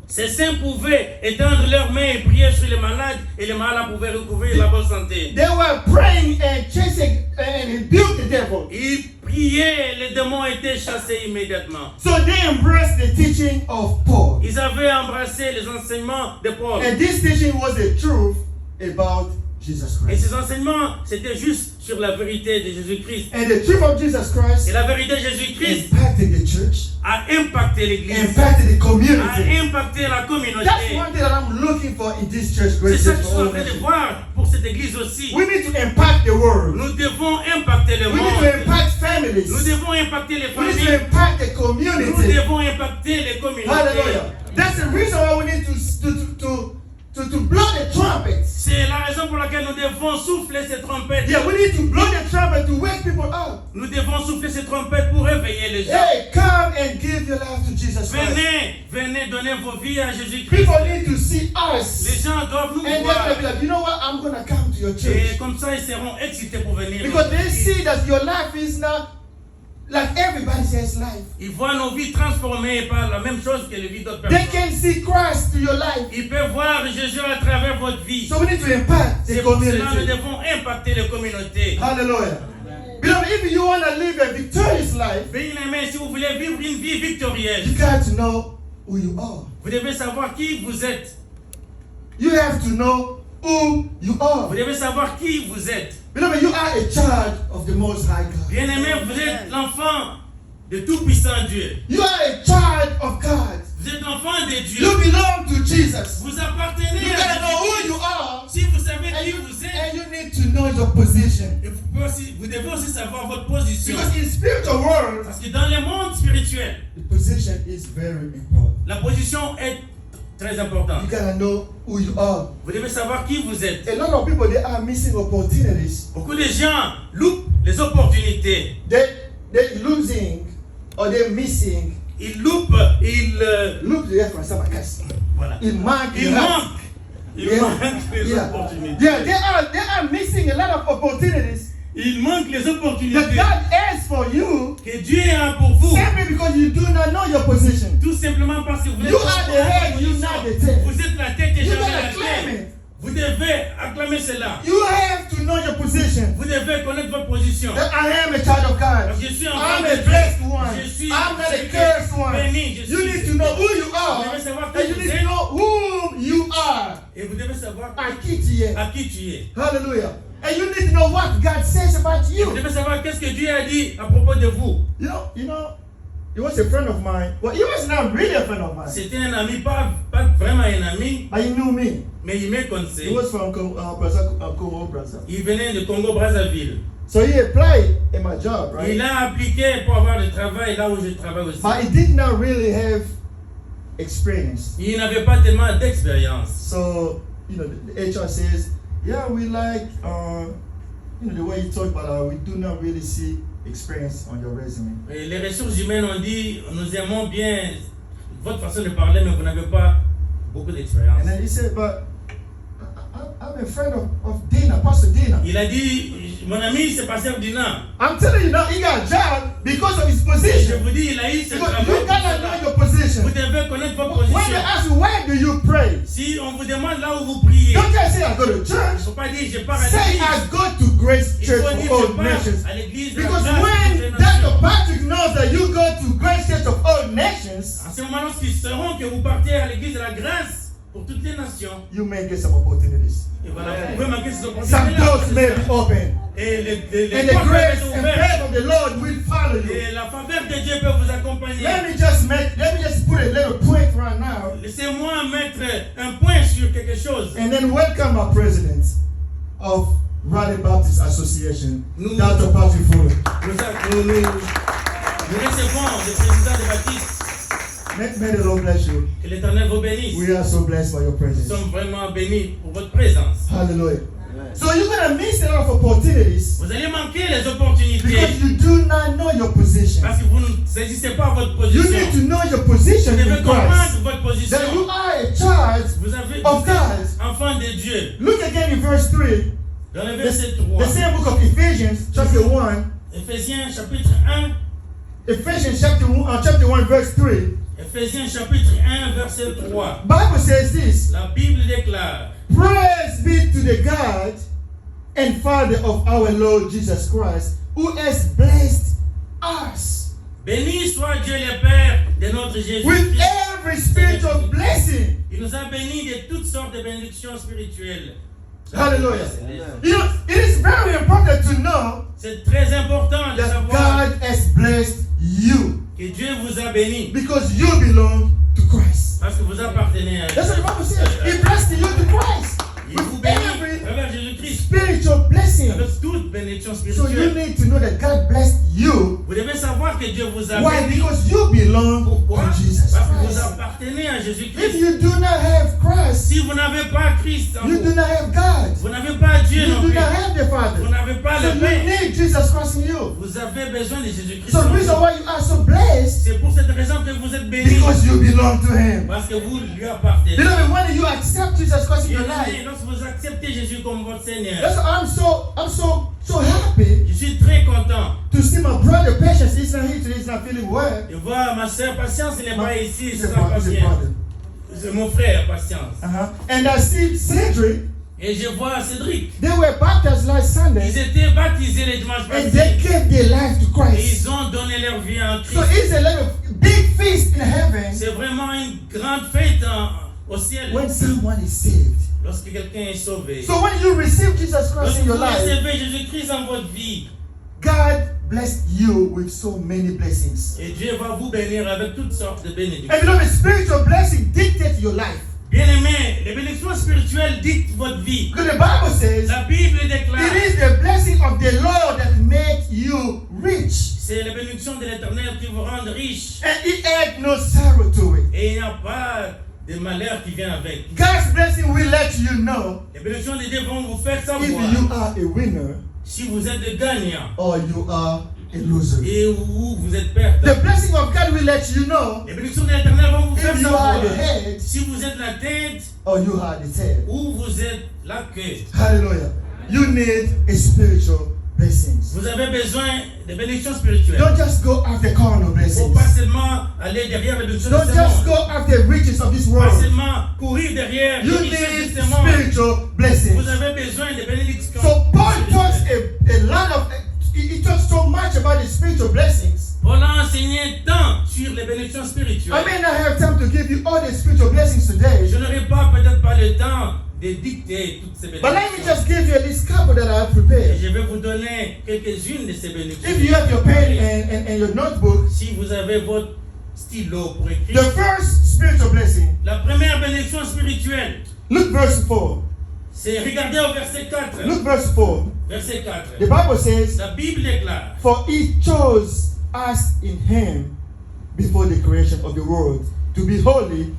Speaker 5: ces saints pouvaient étendre leurs mains et prier sur les malades et les malades pouvaient recouvrir la bonne santé.
Speaker 4: They were praying and chasing and rebuked the devil.
Speaker 5: Ils priaient, les démons étaient chassés immédiatement.
Speaker 4: So they embraced the teaching of Paul.
Speaker 5: Ils avaient embrassé les enseignements de Paul.
Speaker 4: And this teaching was the truth about Jesus
Speaker 5: Et
Speaker 4: Christ.
Speaker 5: ces enseignements, c'était juste sur la vérité de Jésus-Christ.
Speaker 4: And the truth of Jesus Christ
Speaker 5: Et la vérité de Jésus-Christ
Speaker 4: impacted the church,
Speaker 5: a impacté l'église,
Speaker 4: impacted the
Speaker 5: a
Speaker 4: community.
Speaker 5: impacté la communauté.
Speaker 4: That's one thing that I'm looking for in this church,
Speaker 5: C'est
Speaker 4: Grace
Speaker 5: ça
Speaker 4: Church
Speaker 5: que je suis
Speaker 4: for
Speaker 5: en
Speaker 4: all
Speaker 5: train de
Speaker 4: nations.
Speaker 5: voir pour cette église aussi.
Speaker 4: We need to impact the world.
Speaker 5: Nous devons impacter le
Speaker 4: We need to
Speaker 5: monde.
Speaker 4: impact families.
Speaker 5: Nous devons impacter les
Speaker 4: We need to
Speaker 5: familles.
Speaker 4: impact the
Speaker 5: Nous
Speaker 4: community.
Speaker 5: devons impacter les communautés.
Speaker 4: Hallelujah. That's the reason why we need to blow the trumpets.
Speaker 5: C'est la raison pour laquelle nous devons souffler ces trompettes.
Speaker 4: Yeah, we need to blow the trumpet to wake people up.
Speaker 5: Nous devons souffler ces trompettes pour réveiller les gens.
Speaker 4: Hey, come and give your life to Jesus Christ.
Speaker 5: Venez donner vos vies à Jésus-Christ.
Speaker 4: People need to see
Speaker 5: Les
Speaker 4: us.
Speaker 5: gens doivent nous
Speaker 4: And
Speaker 5: voir.
Speaker 4: they'll be like, you know what? I'm going to come to your
Speaker 5: Et
Speaker 4: church.
Speaker 5: comme ça, ils seront excités pour venir.
Speaker 4: Because they see that your life is not like everybody else's life.
Speaker 5: Ils voient nos vies transformées par la même chose que les vies d'autres
Speaker 4: They
Speaker 5: personnes.
Speaker 4: can see Christ to your life.
Speaker 5: Ils peuvent voir Jésus à travers votre vie.
Speaker 4: So we need to impact the
Speaker 5: C'est pour cela que nous
Speaker 4: community.
Speaker 5: devons impacter les communautés.
Speaker 4: Hallelujah. Beloved, if you want to live a victorious life,
Speaker 5: Bien-aimés, si vous voulez vivre une vie victorieuse,
Speaker 4: you got to know who you are.
Speaker 5: vous devez savoir qui vous êtes.
Speaker 4: You have to know who you
Speaker 5: Vous
Speaker 4: are.
Speaker 5: devez savoir qui vous êtes.
Speaker 4: Beloved, you are a child of the Most High God.
Speaker 5: Bien-aimé, vous êtes l'enfant de tout-puissant Dieu.
Speaker 4: You are a child of God.
Speaker 5: Vous êtes l'enfant de Dieu.
Speaker 4: You belong to Jesus.
Speaker 5: Vous appartenez
Speaker 4: You
Speaker 5: à
Speaker 4: gotta know who
Speaker 5: Jésus.
Speaker 4: you are,
Speaker 5: Si vous savez
Speaker 4: and
Speaker 5: qui
Speaker 4: you,
Speaker 5: vous êtes,
Speaker 4: and you need to know your position.
Speaker 5: et vous devez aussi savoir votre position.
Speaker 4: Because in spiritual world,
Speaker 5: Parce que dans le monde spirituel,
Speaker 4: the position is very important.
Speaker 5: la position est très
Speaker 4: You
Speaker 5: importante.
Speaker 4: gotta know who you are.
Speaker 5: Vous devez savoir qui vous êtes.
Speaker 4: A lot of people, they are missing opportunities.
Speaker 5: Beaucoup de gens loupent les opportunités.
Speaker 4: They're losing or they're missing.
Speaker 5: Ils loupent,
Speaker 4: Look the reference,
Speaker 5: voilà.
Speaker 4: Ils manquent.
Speaker 5: Ils manquent. Ils manquent les
Speaker 4: Yeah.
Speaker 5: opportunités.
Speaker 4: Yeah, they are missing a lot of opportunities
Speaker 5: Ils manquent les
Speaker 4: that
Speaker 5: opportunités
Speaker 4: God has for you
Speaker 5: que Dieu a pour vous.
Speaker 4: simply because you do not know your position.
Speaker 5: Tout simplement parce que vous êtes
Speaker 4: You are the head, you not the tail.
Speaker 5: Vous êtes la tête et
Speaker 4: You
Speaker 5: jamais
Speaker 4: gotta
Speaker 5: la
Speaker 4: claim
Speaker 5: tête.
Speaker 4: it.
Speaker 5: Vous devez acclamer cela.
Speaker 4: You have to know your position.
Speaker 5: Vous devez connaître votre position.
Speaker 4: That I am a child of God.
Speaker 5: Je suis un
Speaker 4: I'm
Speaker 5: enfant
Speaker 4: a
Speaker 5: de
Speaker 4: blessed
Speaker 5: Dieu.
Speaker 4: one.
Speaker 5: Je suis
Speaker 4: I'm not a cursed one.
Speaker 5: béni. Je
Speaker 4: You
Speaker 5: suis-
Speaker 4: need to know who you are.
Speaker 5: Vous devez savoir qui
Speaker 4: And you
Speaker 5: vous
Speaker 4: need to
Speaker 5: êtes.
Speaker 4: know whom you are.
Speaker 5: Et vous devez savoir
Speaker 4: À qui tu es.
Speaker 5: à qui tu es.
Speaker 4: Hallelujah. And you need to know what God says about
Speaker 5: Et vous
Speaker 4: you.
Speaker 5: devez savoir qu'est-ce que Dieu a dit à propos de vous.
Speaker 4: You know, he was a friend of mine. Well, he was not really a friend of mine,
Speaker 5: C'était un ami, pas vraiment un ami,
Speaker 4: but he knew me.
Speaker 5: mais il me
Speaker 4: He
Speaker 5: connaissait.
Speaker 4: was from Congo, Brazza.
Speaker 5: Il venait de Congo-Brazzaville.
Speaker 4: So he applied in my job, right?
Speaker 5: Il a appliqué pour avoir du travail là où je travaille aussi.
Speaker 4: But he did not really have experience.
Speaker 5: Il n'avait pas tellement d'expérience.
Speaker 4: So, the HR says, yeah, we like, the way you talk, but we do not really see experience on your resume.
Speaker 5: Et les ressources humaines ont dit, nous aimons bien votre façon de parler, mais vous n'avez pas beaucoup d'expérience.
Speaker 4: And then he said, but I'm a friend of Dina, Pastor Dina.
Speaker 5: Il a dit, mon ami, c'est Pasteur Dina.
Speaker 4: I'm telling you now, he got a job because of his
Speaker 5: Je
Speaker 4: position.
Speaker 5: vous dis, il a eu ce
Speaker 4: Because
Speaker 5: travail.
Speaker 4: you gotta know your position.
Speaker 5: Vous devez connaître votre
Speaker 4: When they
Speaker 5: position.
Speaker 4: ask you, where do you pray?
Speaker 5: Si on vous demande là où vous priez,
Speaker 4: Don't just say, I go to
Speaker 5: il ne
Speaker 4: church.
Speaker 5: faut pas dire, je pars à
Speaker 4: Say,
Speaker 5: l'église.
Speaker 4: I go to Grace
Speaker 5: Il
Speaker 4: Church
Speaker 5: faut dire,
Speaker 4: for
Speaker 5: je
Speaker 4: All
Speaker 5: pars
Speaker 4: Nations.
Speaker 5: à l'église de la
Speaker 4: Because
Speaker 5: grâce
Speaker 4: when
Speaker 5: des
Speaker 4: Dr.
Speaker 5: nations.
Speaker 4: Patrick knows that you go to Grace Church of All Nations,
Speaker 5: En ce moment, lorsqu'ils sauront que vous partez à l'église de la grâce pour toutes les nations,
Speaker 4: you may get some opportunities.
Speaker 5: et voilà, vous pouvez manquer ces
Speaker 4: Some
Speaker 5: opportunités.
Speaker 4: doors may be open.
Speaker 5: Et les
Speaker 4: And the
Speaker 5: portes peuvent
Speaker 4: grace
Speaker 5: être
Speaker 4: and
Speaker 5: ouvertes.
Speaker 4: faith of the Lord will follow you.
Speaker 5: Et la faveur de Dieu peut vous accompagner.
Speaker 4: Let me just put a little point right now,
Speaker 5: Laissez-moi mettre un point sur quelque chose.
Speaker 4: and then welcome our president of Raleigh Baptist Association,
Speaker 5: Nous-
Speaker 4: Dr. Patrick Fuller.
Speaker 5: Nous recevons le président de Baptiste.
Speaker 4: May the Lord bless you.
Speaker 5: Que l'Éternel vous bénisse.
Speaker 4: We are so blessed by your
Speaker 5: Nous
Speaker 4: presence.
Speaker 5: sommes vraiment bénis pour votre présence.
Speaker 4: Hallelujah. So you're gonna miss a lot of opportunities
Speaker 5: Vous allez manquer les opportunités
Speaker 4: because you do not know your position.
Speaker 5: parce que vous ne saisissez pas votre
Speaker 4: You
Speaker 5: position.
Speaker 4: need to know your position
Speaker 5: Vous devez
Speaker 4: in Christ.
Speaker 5: comprendre votre position.
Speaker 4: That you are a child
Speaker 5: Vous avez
Speaker 4: of
Speaker 5: vous êtes
Speaker 4: God.
Speaker 5: enfant de Dieu.
Speaker 4: Look again in verse 3.
Speaker 5: Dans le
Speaker 4: The,
Speaker 5: verset 3,
Speaker 4: the same book of Ephesians, chapter 1.
Speaker 5: Éphésiens chapitre 1,
Speaker 4: Ephesians chapter 1, verse 3.
Speaker 5: Éphésiens chapitre 1, verset 3.
Speaker 4: Bible says this.
Speaker 5: La Bible déclare,
Speaker 4: Praise be to the God and Father of our Lord Jesus Christ, who has blessed us
Speaker 5: béni soit Dieu le Père de notre
Speaker 4: with
Speaker 5: Jésus-Christ.
Speaker 4: every spiritual blessing.
Speaker 5: Il nous a bénis de toutes sortes de bénédictions spirituelles.
Speaker 4: Hallelujah. You know, it is very important to know
Speaker 5: C'est très important de
Speaker 4: that
Speaker 5: savoir
Speaker 4: God has blessed you
Speaker 5: que Dieu vous a béni
Speaker 4: because you belong to Christ.
Speaker 5: parce que vous appartenez à
Speaker 4: That's what the Bible says. He blessed you to Christ
Speaker 5: Il vous
Speaker 4: with
Speaker 5: bénit
Speaker 4: every
Speaker 5: à travers Jésus-Christ
Speaker 4: spiritual blessing.
Speaker 5: avec toute bénédiction
Speaker 4: So you
Speaker 5: spirituelle.
Speaker 4: need to know that God blessed you.
Speaker 5: Vous devez savoir que Dieu vous a
Speaker 4: Why?
Speaker 5: béni.
Speaker 4: Because you belong
Speaker 5: Pourquoi?
Speaker 4: to Jesus
Speaker 5: Parce que vous
Speaker 4: Christ.
Speaker 5: appartenez à
Speaker 4: If
Speaker 5: Jésus-Christ.
Speaker 4: you do not have Christ,
Speaker 5: Si vous n'avez pas Christ en
Speaker 4: you do
Speaker 5: vous,
Speaker 4: not have God.
Speaker 5: vous n'avez pas Dieu
Speaker 4: You
Speaker 5: non
Speaker 4: do
Speaker 5: plus.
Speaker 4: not have the
Speaker 5: Vous
Speaker 4: Father.
Speaker 5: n'avez pas
Speaker 4: So
Speaker 5: le
Speaker 4: you
Speaker 5: Père.
Speaker 4: need Jesus Christ in you.
Speaker 5: Vous avez besoin de Jésus-Christ.
Speaker 4: So
Speaker 5: en
Speaker 4: the
Speaker 5: vous.
Speaker 4: reason why you are so blessed
Speaker 5: C'est pour cette raison que vous êtes bénis.
Speaker 4: because you belong to Him.
Speaker 5: Parce que vous lui appartenez.
Speaker 4: Beloved, when you accept Jesus Christ in your life,
Speaker 5: Bien-aimés, lorsque vous acceptez Jésus comme votre Seigneur,
Speaker 4: that's why I'm so happy
Speaker 5: je suis très content
Speaker 4: to see my brother Patience. He's not here today. He's not feeling well.
Speaker 5: de voir ma soeur Patience. Il n'est pas ici.
Speaker 4: He's
Speaker 5: C'est
Speaker 4: a
Speaker 5: sa
Speaker 4: brother. He's a
Speaker 5: Patience.
Speaker 4: brother.
Speaker 5: C'est mon frère Patience.
Speaker 4: And I see Cedric.
Speaker 5: Et je vois Cédric.
Speaker 4: They were baptized last Sunday,
Speaker 5: Ils étaient baptisés les dimanches
Speaker 4: and they
Speaker 5: passés.
Speaker 4: gave their life to
Speaker 5: Et
Speaker 4: Christ.
Speaker 5: ils ont donné leur vie en
Speaker 4: So
Speaker 5: Christ.
Speaker 4: it's a little big feast in heaven
Speaker 5: C'est vraiment une grande fête au ciel.
Speaker 4: when someone is saved.
Speaker 5: lorsque quelqu'un est sauvé,
Speaker 4: So when you receive Jesus Christ
Speaker 5: lorsque
Speaker 4: in your
Speaker 5: vous
Speaker 4: life,
Speaker 5: recevez Jésus-Christ dans votre vie,
Speaker 4: God blessed you with so many blessings.
Speaker 5: et Dieu va vous bénir avec toutes sortes de bénédictions.
Speaker 4: And you know, the spiritual blessing dictates your life.
Speaker 5: Bien-aimés, les bénédictions spirituelles dictent votre vie.
Speaker 4: Because the Bible says,
Speaker 5: La Bible déclare,
Speaker 4: it is the blessing of the Lord that makes you rich,
Speaker 5: c'est les bénédictions de l'Éternel qui vous rendent riches.
Speaker 4: and He add no sorrow to it.
Speaker 5: Et il n'y a pas de malheur qui vient avec.
Speaker 4: God's blessing will let you know
Speaker 5: Les bénédictions de Dieu vont vous faire
Speaker 4: if
Speaker 5: savoir
Speaker 4: you are a winner
Speaker 5: si vous êtes gagnant
Speaker 4: or you are a loser.
Speaker 5: et où vous êtes perdant.
Speaker 4: The blessing of God will let you know
Speaker 5: Les bénédictions de l'Éternel vont vous faire
Speaker 4: if you
Speaker 5: savoir
Speaker 4: are the head
Speaker 5: si vous êtes la tête
Speaker 4: or you are the tail.
Speaker 5: ou vous êtes la queue.
Speaker 4: Hallelujah. You need a spiritual blessings.
Speaker 5: Vous avez besoin de bénédictions spirituelles.
Speaker 4: Don't just go after carnal
Speaker 5: Il ne faut
Speaker 4: blessings.
Speaker 5: pas seulement aller derrière les bénédictions de
Speaker 4: Don't
Speaker 5: ce
Speaker 4: just
Speaker 5: monde.
Speaker 4: go after riches of this
Speaker 5: Pas
Speaker 4: world.
Speaker 5: seulement courir derrière les
Speaker 4: You
Speaker 5: richesses
Speaker 4: need
Speaker 5: de ce monde.
Speaker 4: spiritual blessings.
Speaker 5: Vous avez besoin de bénédictions.
Speaker 4: So Paul talks
Speaker 5: spirituelles.
Speaker 4: a lot of, he talks so much about the spiritual blessings.
Speaker 5: Paul a enseigné tant sur les bénédictions spirituelles.
Speaker 4: I may not have time to give you all the spiritual blessings today,
Speaker 5: Je n'aurai peut-être pas le temps de dicter toutes ces
Speaker 4: but let me
Speaker 5: bénédictions.
Speaker 4: just give you at least couple that I have
Speaker 5: Et
Speaker 4: prepared.
Speaker 5: je vais vous donner quelques-unes de ces bénédictions.
Speaker 4: If you have your pen and your notebook,
Speaker 5: Si vous avez votre stylo pour
Speaker 4: the
Speaker 5: écrire.
Speaker 4: first spiritual blessing,
Speaker 5: La première bénédiction spirituelle,
Speaker 4: look verse 4.
Speaker 5: c'est regarder au verset 4.
Speaker 4: Look verse 4.
Speaker 5: Verset 4.
Speaker 4: The Bible says,
Speaker 5: La Bible déclare,
Speaker 4: for He chose us in Him before the creation of the world to be holy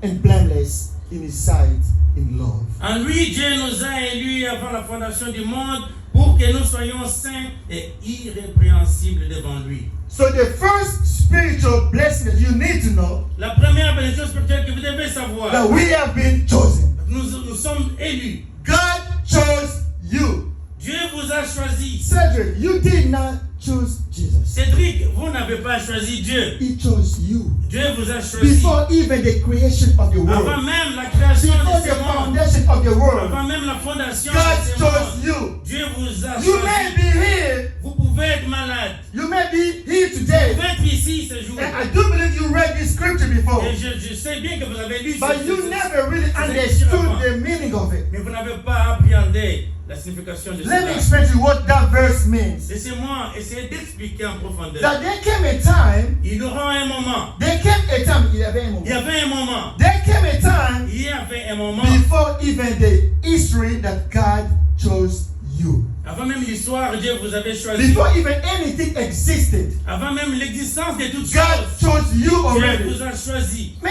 Speaker 4: and blameless in His sight in love.
Speaker 5: en lui Dieu nous a élus avant la fondation du monde pour que nous soyons saints et irrépréhensibles devant lui.
Speaker 4: So the first spiritual blessing that you need to know,
Speaker 5: La première bénédiction spirituelle que vous devez savoir,
Speaker 4: that we have been chosen.
Speaker 5: nous sommes élus.
Speaker 4: God chose you.
Speaker 5: Dieu vous a choisi.
Speaker 4: Cedric, you did not choose Jesus.
Speaker 5: Cédric, vous n'avez pas choisi Dieu.
Speaker 4: He chose you.
Speaker 5: Dieu vous a choisi.
Speaker 4: Before even the creation of the
Speaker 5: Avant
Speaker 4: world.
Speaker 5: même la création
Speaker 4: Before
Speaker 5: de
Speaker 4: the
Speaker 5: ce monde.
Speaker 4: foundation of the world.
Speaker 5: Avant même la fondation de
Speaker 4: God
Speaker 5: ce
Speaker 4: chose
Speaker 5: monde.
Speaker 4: you.
Speaker 5: Dieu vous a
Speaker 4: You may
Speaker 5: choisi.
Speaker 4: be here.
Speaker 5: Vous pouvez être malade.
Speaker 4: You may be here
Speaker 5: Vous
Speaker 4: today.
Speaker 5: pouvez être ici ce jour.
Speaker 4: And I do believe you read this scripture before.
Speaker 5: Et je sais bien que vous avez lu
Speaker 4: But you
Speaker 5: ce
Speaker 4: never really understood the meaning of it.
Speaker 5: mais vous n'avez pas appréhendé la signification de
Speaker 4: Let me
Speaker 5: cela.
Speaker 4: explain to you what that verse means.
Speaker 5: Laissez-moi essayer d'expliquer en profondeur.
Speaker 4: That there came a time,
Speaker 5: Il y aura un moment.
Speaker 4: there came a time,
Speaker 5: Il y avait un moment.
Speaker 4: there came a time
Speaker 5: Il y avait un moment.
Speaker 4: before even the history that God chose you.
Speaker 5: Avant même l'histoire, Dieu vous avait choisi.
Speaker 4: Before even anything existed,
Speaker 5: Avant même l'existence de toutes
Speaker 4: God
Speaker 5: choses,
Speaker 4: chose you
Speaker 5: Dieu
Speaker 4: already.
Speaker 5: vous a choisi.
Speaker 4: Am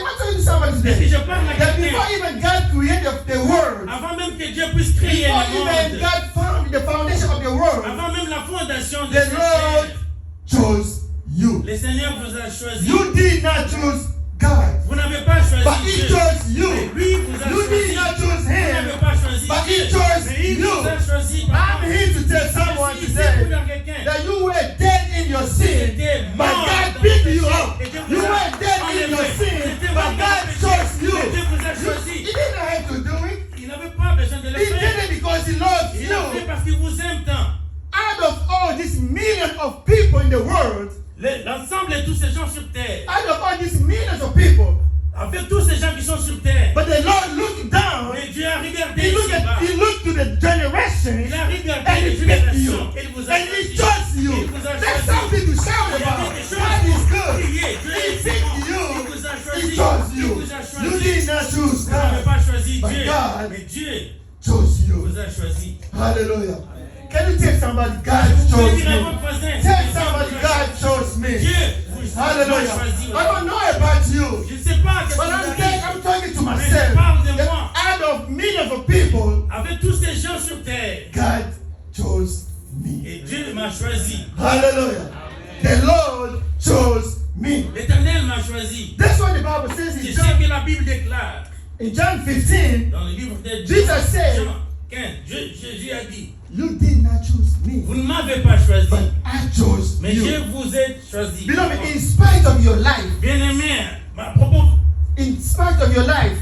Speaker 4: I telling you somebody
Speaker 5: Est-ce que
Speaker 4: today?
Speaker 5: je parle à
Speaker 4: That
Speaker 5: quelqu'un?
Speaker 4: before even God created the world,
Speaker 5: Avant même que Dieu puisse créer
Speaker 4: before
Speaker 5: le
Speaker 4: even
Speaker 5: monde,
Speaker 4: God found the foundation of the world,
Speaker 5: avant même la fondation de
Speaker 4: the
Speaker 5: ce
Speaker 4: Lord
Speaker 5: terre,
Speaker 4: chose you.
Speaker 5: le Seigneur vous a choisi.
Speaker 4: You did not choose God,
Speaker 5: Vous n'avez pas choisi
Speaker 4: but He
Speaker 5: Dieu.
Speaker 4: chose you.
Speaker 5: Mais lui vous a
Speaker 4: You
Speaker 5: choisi.
Speaker 4: did not choose
Speaker 5: Vous n'avez
Speaker 4: Him,
Speaker 5: pas choisi
Speaker 4: but
Speaker 5: Dieu.
Speaker 4: He chose
Speaker 5: Mais il
Speaker 4: you.
Speaker 5: vous a choisi.
Speaker 4: I'm here to tell someone
Speaker 5: Je suis ici
Speaker 4: today
Speaker 5: pour dire quelqu'un.
Speaker 4: that you were dead in your sin, but God picked you up. You were dead in your sin, but God chose you.
Speaker 5: Dieu vous a
Speaker 4: He
Speaker 5: choisi.
Speaker 4: didn't have to do it.
Speaker 5: Il n'avait pas besoin de le
Speaker 4: He
Speaker 5: faire.
Speaker 4: did it because He loves
Speaker 5: Il l'a fait
Speaker 4: you.
Speaker 5: parce qu'il vous aime tant.
Speaker 4: Out of all these millions of people in the world,
Speaker 5: L'ensemble de tous ces gens sur terre,
Speaker 4: out of all these millions of people,
Speaker 5: avec tous ces gens qui sont sur terre,
Speaker 4: but the Lord looked down.
Speaker 5: mais Dieu a regardé
Speaker 4: He looked
Speaker 5: ici-bas.
Speaker 4: He looked to the generation
Speaker 5: Il a regardé
Speaker 4: and
Speaker 5: les
Speaker 4: He picked you,
Speaker 5: générations. Il vous a
Speaker 4: and He
Speaker 5: choisi.
Speaker 4: chose you.
Speaker 5: Il vous a
Speaker 4: That's
Speaker 5: choisi.
Speaker 4: something to shout
Speaker 5: Il y a
Speaker 4: about.
Speaker 5: quelque chose
Speaker 4: God is
Speaker 5: pour
Speaker 4: good.
Speaker 5: crier. Dieu
Speaker 4: He
Speaker 5: est
Speaker 4: picked
Speaker 5: bon.
Speaker 4: you.
Speaker 5: Il vous a
Speaker 4: He
Speaker 5: choisi.
Speaker 4: chose
Speaker 5: Il
Speaker 4: you.
Speaker 5: vous a
Speaker 4: You
Speaker 5: choisi.
Speaker 4: did not choose
Speaker 5: Vous n'avez
Speaker 4: God,
Speaker 5: pas choisi
Speaker 4: but
Speaker 5: Dieu,
Speaker 4: God
Speaker 5: mais Dieu
Speaker 4: chose you.
Speaker 5: vous a choisi.
Speaker 4: Hallelujah. Can you tell somebody God
Speaker 5: Vous pouvez
Speaker 4: chose
Speaker 5: dire à
Speaker 4: me?
Speaker 5: votre voisin,
Speaker 4: Tell somebody God chose me.
Speaker 5: Dieu vous a
Speaker 4: Hallelujah.
Speaker 5: choisi.
Speaker 4: I don't know about you,
Speaker 5: Je ne sais pas ce
Speaker 4: but
Speaker 5: que
Speaker 4: I'm
Speaker 5: vous avez.
Speaker 4: talking to
Speaker 5: Mais
Speaker 4: myself.
Speaker 5: je parle de
Speaker 4: That
Speaker 5: moi.
Speaker 4: out of millions of people,
Speaker 5: Avec tous ces gens sur terre,
Speaker 4: God chose me.
Speaker 5: et Dieu m'a choisi.
Speaker 4: Hallelujah. The Lord chose me.
Speaker 5: L'Éternel m'a choisi.
Speaker 4: That's what the Bible says
Speaker 5: C'est
Speaker 4: in
Speaker 5: ce
Speaker 4: John,
Speaker 5: que la Bible déclare.
Speaker 4: in John 15.
Speaker 5: Dans le livre de
Speaker 4: Jesus said,
Speaker 5: Jean 15, Jésus a dit,
Speaker 4: You did not choose me,
Speaker 5: vous ne m'avez pas choisi,
Speaker 4: but I chose
Speaker 5: mais je
Speaker 4: you.
Speaker 5: vous ai choisi.
Speaker 4: Beloved, in spite of your life,
Speaker 5: Bien-aimé, à propos,
Speaker 4: in spite of your life,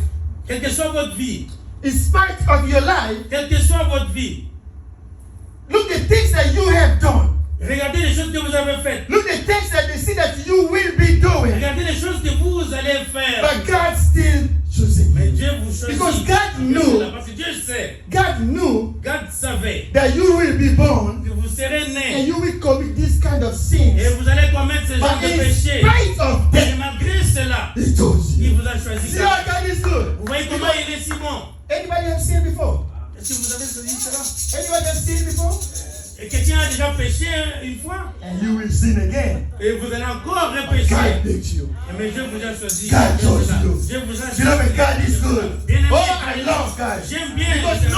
Speaker 5: quelle que soit votre vie,
Speaker 4: in spite of your life,
Speaker 5: quelle que soit votre vie,
Speaker 4: look the things that you have done.
Speaker 5: regardez les choses que vous avez faites.
Speaker 4: Look the things that they see that you will be doing.
Speaker 5: Regardez les choses que vous allez faire.
Speaker 4: But God still choosing
Speaker 5: Mais
Speaker 4: you.
Speaker 5: Dieu vous
Speaker 4: Because
Speaker 5: choisit.
Speaker 4: God knew
Speaker 5: Est-ce que vous avez choisi cela?
Speaker 4: Anyone have sinned before?
Speaker 5: Et quelqu'un a déjà péché une fois?
Speaker 4: And you will sin again.
Speaker 5: Et vous allez encore repécher.
Speaker 4: God picked you.
Speaker 5: Mais Dieu vous a choisi.
Speaker 4: God chose you.
Speaker 5: Dieu vous a choisi.
Speaker 4: Beloved, God is good.
Speaker 5: Bien aimé,
Speaker 4: Oh, I love God.
Speaker 5: j'aime bien.
Speaker 4: Because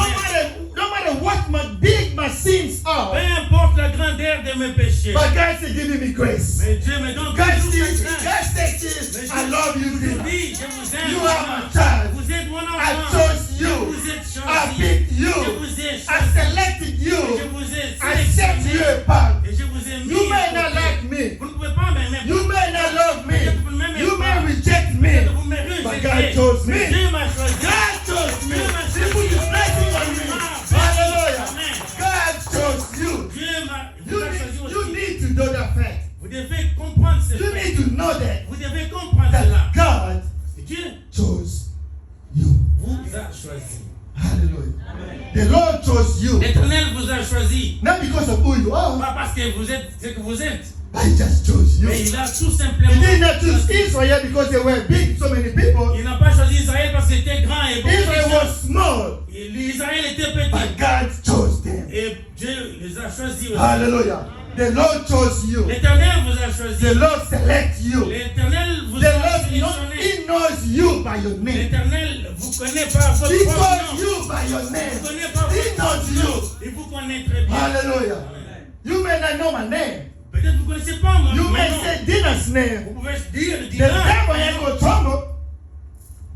Speaker 4: no matter what big my sins
Speaker 5: Peu
Speaker 4: are,
Speaker 5: importe la grandeur de mes péchés.
Speaker 4: but God still giving me grace.
Speaker 5: Mais Dieu me donne
Speaker 4: God
Speaker 5: toujours
Speaker 4: still,
Speaker 5: cette grâce.
Speaker 4: God says, I love you,
Speaker 5: Je
Speaker 4: dear.
Speaker 5: dis, je vous aime.
Speaker 4: You are my child.
Speaker 5: Vous êtes mon
Speaker 4: I
Speaker 5: enfant.
Speaker 4: chose
Speaker 5: Je
Speaker 4: you.
Speaker 5: vous ai choisi.
Speaker 4: I picked you.
Speaker 5: Je vous ai
Speaker 4: I
Speaker 5: choisi.
Speaker 4: selected
Speaker 5: Je
Speaker 4: you.
Speaker 5: vous ai
Speaker 4: I set you
Speaker 5: sélectionné.
Speaker 4: apart.
Speaker 5: Et je vous ai mis.
Speaker 4: You may not
Speaker 5: à côté.
Speaker 4: like me.
Speaker 5: Vous ne pouvez pas m'aimer.
Speaker 4: You may not love me.
Speaker 5: Peut-être vous ne m'aimez
Speaker 4: You
Speaker 5: pas.
Speaker 4: may reject me.
Speaker 5: Peut-être vous me
Speaker 4: But
Speaker 5: rejetez.
Speaker 4: God chose me.
Speaker 5: Mais Dieu m'a choisi.
Speaker 4: God chose me.
Speaker 5: Dieu m'a
Speaker 4: He put his blessing on me. Hallelujah.
Speaker 5: Amen.
Speaker 4: God chose you.
Speaker 5: Dieu
Speaker 4: You
Speaker 5: vous a choisi
Speaker 4: need, you
Speaker 5: aussi.
Speaker 4: need to know that fact.
Speaker 5: Vous devez comprendre ce
Speaker 4: You
Speaker 5: fait.
Speaker 4: need to know that
Speaker 5: Vous devez comprendre cela.
Speaker 4: God
Speaker 5: Dieu
Speaker 4: chose you.
Speaker 5: vous a choisi.
Speaker 4: Hallelujah. The Lord chose you.
Speaker 5: L'Éternel vous a choisi.
Speaker 4: Not because of who you are,
Speaker 5: Pas parce que vous êtes ce que vous êtes.
Speaker 4: but He just chose you.
Speaker 5: Mais il a tout
Speaker 4: He
Speaker 5: simplement.
Speaker 4: did not choose Israel because they were big, so many people.
Speaker 5: Il n'a pas choisi Israël parce qu'il était grand et beaucoup de
Speaker 4: Israel
Speaker 5: gens.
Speaker 4: was small,
Speaker 5: Israël était
Speaker 4: but
Speaker 5: petit.
Speaker 4: God chose them.
Speaker 5: Et Dieu les a choisis aussi.
Speaker 4: Hallelujah. The Lord chose you.
Speaker 5: L'Éternel vous a choisi.
Speaker 4: The Lord select you.
Speaker 5: L'Éternel vous
Speaker 4: The
Speaker 5: a
Speaker 4: Lord
Speaker 5: sélectionné.
Speaker 4: He knows you by your name.
Speaker 5: L'Éternel vous connaît par votre
Speaker 4: He
Speaker 5: propre
Speaker 4: knows
Speaker 5: nom.
Speaker 4: you by your
Speaker 5: Il vous
Speaker 4: name.
Speaker 5: connaît par
Speaker 4: He
Speaker 5: votre
Speaker 4: knows
Speaker 5: propre
Speaker 4: you.
Speaker 5: nom. Il vous connaît très bien.
Speaker 4: Hallelujah. You may not know my name.
Speaker 5: Peut-être vous ne connaissez pas mon
Speaker 4: You
Speaker 5: nom.
Speaker 4: may say Dina's name.
Speaker 5: Vous pouvez dire
Speaker 4: The
Speaker 5: Dina.
Speaker 4: devil ain't gonna trouble.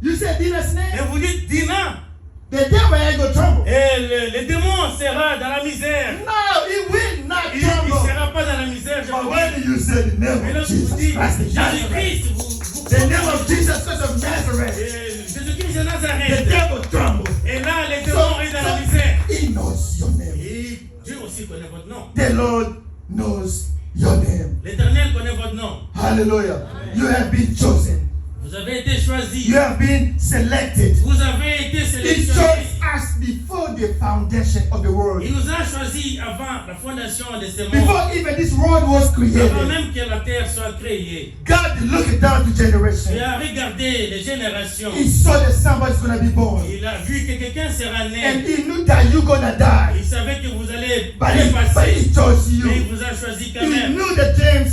Speaker 4: You say Dina's
Speaker 5: Et
Speaker 4: name.
Speaker 5: vous dites Dina.
Speaker 4: The devil ain't gonna trouble.
Speaker 5: Et le démon sera dans la misère.
Speaker 4: No, he will not
Speaker 5: Il ne
Speaker 4: trouble.
Speaker 5: sera pas dans la misère. Je
Speaker 4: But
Speaker 5: vous
Speaker 4: when
Speaker 5: dis.
Speaker 4: you say the name
Speaker 5: Mais
Speaker 4: of
Speaker 5: lorsque vous
Speaker 4: Jesus
Speaker 5: dites
Speaker 4: Christ of Nazareth,
Speaker 5: Jésus-Christ, vous
Speaker 4: the name of Jesus Christ of Nazareth,
Speaker 5: Jésus-Christ de
Speaker 4: the
Speaker 5: Nazareth.
Speaker 4: devil tremble.
Speaker 5: Et là, les démons est dans la misère.
Speaker 4: He knows your name.
Speaker 5: Et Dieu aussi connaît votre nom.
Speaker 4: The Lord knows your name.
Speaker 5: L'Éternel connaît votre nom.
Speaker 4: Hallelujah. You have been chosen.
Speaker 5: Vous avez été choisi.
Speaker 4: You have been selected.
Speaker 5: Vous avez été
Speaker 4: He
Speaker 5: sélectionné.
Speaker 4: chose us before the foundation of the world.
Speaker 5: Il nous a choisi avant la fondation de ce monde.
Speaker 4: Before even this world was
Speaker 5: Avant
Speaker 4: created,
Speaker 5: même que la terre soit créée.
Speaker 4: God looked down to
Speaker 5: Il
Speaker 4: generation.
Speaker 5: a regardé les générations.
Speaker 4: He saw that somebody's gonna be born.
Speaker 5: Il a vu que quelqu'un sera
Speaker 4: And
Speaker 5: né.
Speaker 4: he knew that you're gonna die.
Speaker 5: Il savait que vous allez
Speaker 4: But he
Speaker 5: passer.
Speaker 4: chose
Speaker 5: Mais il
Speaker 4: you.
Speaker 5: vous a choisi quand
Speaker 4: He
Speaker 5: même.
Speaker 4: knew that James,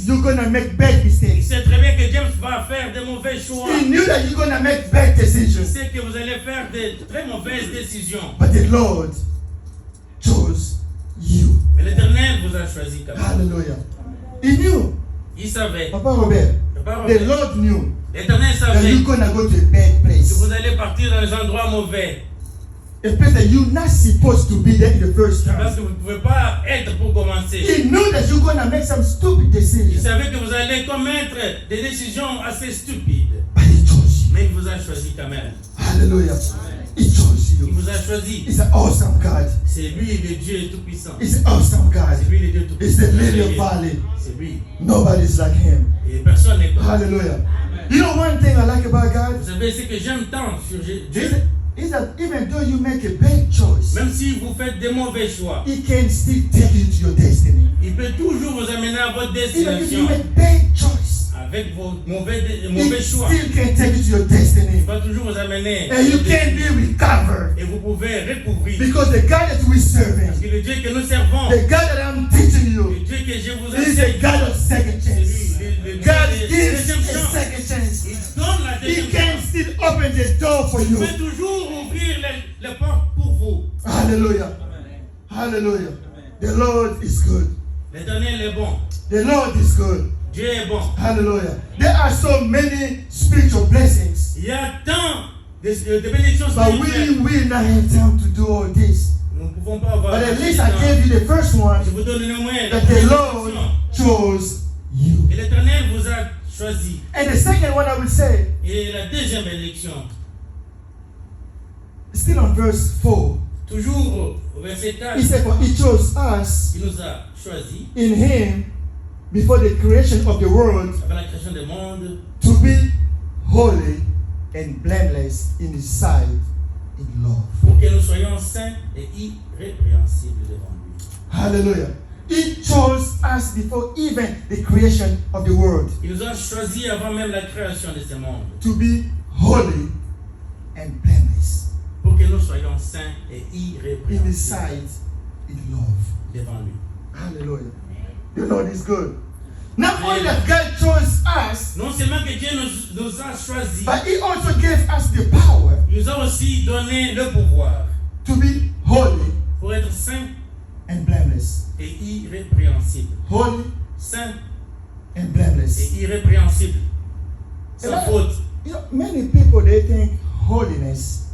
Speaker 4: you're gonna make bad
Speaker 5: Il
Speaker 4: mistakes.
Speaker 5: sait très bien que James va faire de mauvais choix.
Speaker 4: He knew that you're gonna make bad
Speaker 5: Il
Speaker 4: decisions.
Speaker 5: sait que vous allez faire de très mauvaises décisions.
Speaker 4: But the Lord chose you.
Speaker 5: Mais l'Éternel vous a choisi quand même.
Speaker 4: Hallelujah. He knew.
Speaker 5: Il savait.
Speaker 4: Papa Robert,
Speaker 5: Papa
Speaker 4: the
Speaker 5: Robert.
Speaker 4: Lord knew
Speaker 5: L'Éternel
Speaker 4: that
Speaker 5: savait
Speaker 4: you're gonna go to a bad
Speaker 5: que
Speaker 4: place.
Speaker 5: vous allez partir dans les endroits mauvais.
Speaker 4: A place that you're not supposed to be there in the first
Speaker 5: Parce
Speaker 4: time.
Speaker 5: que vous ne pouvez pas être pour commencer.
Speaker 4: He knew that you're gonna make some stupid
Speaker 5: Il
Speaker 4: decisions.
Speaker 5: savait que vous allez commettre des décisions assez stupides.
Speaker 4: But he chose you.
Speaker 5: Mais il vous a choisi quand même.
Speaker 4: Hallelujah. He chose
Speaker 5: Il
Speaker 4: you.
Speaker 5: vous a choisi.
Speaker 4: He's an awesome God.
Speaker 5: C'est lui le Dieu tout-puissant.
Speaker 4: He's an awesome
Speaker 5: C'est
Speaker 4: God.
Speaker 5: lui le Dieu
Speaker 4: He's
Speaker 5: tout-puissant.
Speaker 4: the lily of valley.
Speaker 5: C'est lui.
Speaker 4: Nobody's like him.
Speaker 5: Et personne n'est comme lui.
Speaker 4: Hallelujah. You know one thing I like about God?
Speaker 5: Vous savez ce que j'aime tant sur Dieu.
Speaker 4: Is that even though you make a bad choice,
Speaker 5: Même si vous faites des mauvais choix,
Speaker 4: He can still take you to your destiny.
Speaker 5: il peut toujours vous amener à votre
Speaker 4: Even if you
Speaker 5: destination.
Speaker 4: make bad choice,
Speaker 5: Avec vos mauvais
Speaker 4: He
Speaker 5: choix.
Speaker 4: still can take you to your destiny.
Speaker 5: Il va toujours vous amener.
Speaker 4: And you can be recovered.
Speaker 5: Et vous pouvez recouvrir.
Speaker 4: Because the God that we're serving,
Speaker 5: Parce que le Dieu que nous servons,
Speaker 4: the God that I'm teaching you,
Speaker 5: le Dieu que je vous
Speaker 4: He's a
Speaker 5: enseigne,
Speaker 4: God of second
Speaker 5: c'est
Speaker 4: chance.
Speaker 5: lui, le Dieu
Speaker 4: God
Speaker 5: de
Speaker 4: gives
Speaker 5: deuxième
Speaker 4: a
Speaker 5: chance.
Speaker 4: second chance.
Speaker 5: Il donne la
Speaker 4: He
Speaker 5: deuxième
Speaker 4: can
Speaker 5: chance.
Speaker 4: still open the door for
Speaker 5: Il
Speaker 4: you.
Speaker 5: peut toujours ouvrir les portes pour vous.
Speaker 4: Hallelujah. Hallelujah. The Lord is good.
Speaker 5: L'Éternel est bon.
Speaker 4: The Lord is good.
Speaker 5: Dieu est bon.
Speaker 4: Hallelujah. There are so many spiritual blessings,
Speaker 5: Il y a tant de bénédictions
Speaker 4: but
Speaker 5: spirituelles.
Speaker 4: we will not have time to do all this.
Speaker 5: Nous ne pouvons pas avoir.
Speaker 4: But at
Speaker 5: assez
Speaker 4: least
Speaker 5: de
Speaker 4: I
Speaker 5: temps.
Speaker 4: gave you the first one,
Speaker 5: Je vous donne néanmoins la
Speaker 4: that the Lord
Speaker 5: bénédiction.
Speaker 4: chose you.
Speaker 5: Et l'Éternel vous a choisi.
Speaker 4: And the second one I will say,
Speaker 5: Et la deuxième bénédiction,
Speaker 4: still on verse 4,
Speaker 5: toujours au verset 4,
Speaker 4: he said, for he chose us
Speaker 5: il nous a choisi
Speaker 4: in him before the creation of the world
Speaker 5: avant la création du monde
Speaker 4: to be holy and blameless in his sight in love.
Speaker 5: pour que nous soyons saints et irrépréhensibles devant lui.
Speaker 4: Hallelujah. He chose us before even the creation of the world
Speaker 5: Il nous a choisi avant même la création de ce monde
Speaker 4: to be holy and blameless.
Speaker 5: pour que nous soyons saints et
Speaker 4: in His
Speaker 5: irrépréhensibles
Speaker 4: sight, in love.
Speaker 5: devant lui.
Speaker 4: Hallelujah. The Lord is good. Not only that God chose us,
Speaker 5: Non seulement que Dieu nous a choisis,
Speaker 4: but He also gave us the power
Speaker 5: il nous a aussi donné le pouvoir
Speaker 4: to be holy
Speaker 5: pour être saints
Speaker 4: and blameless.
Speaker 5: et irrépréhensibles.
Speaker 4: Holy
Speaker 5: Saints
Speaker 4: and blameless.
Speaker 5: et irrépréhensibles. Sans
Speaker 4: Amen.
Speaker 5: faute.
Speaker 4: You know, many people they think holiness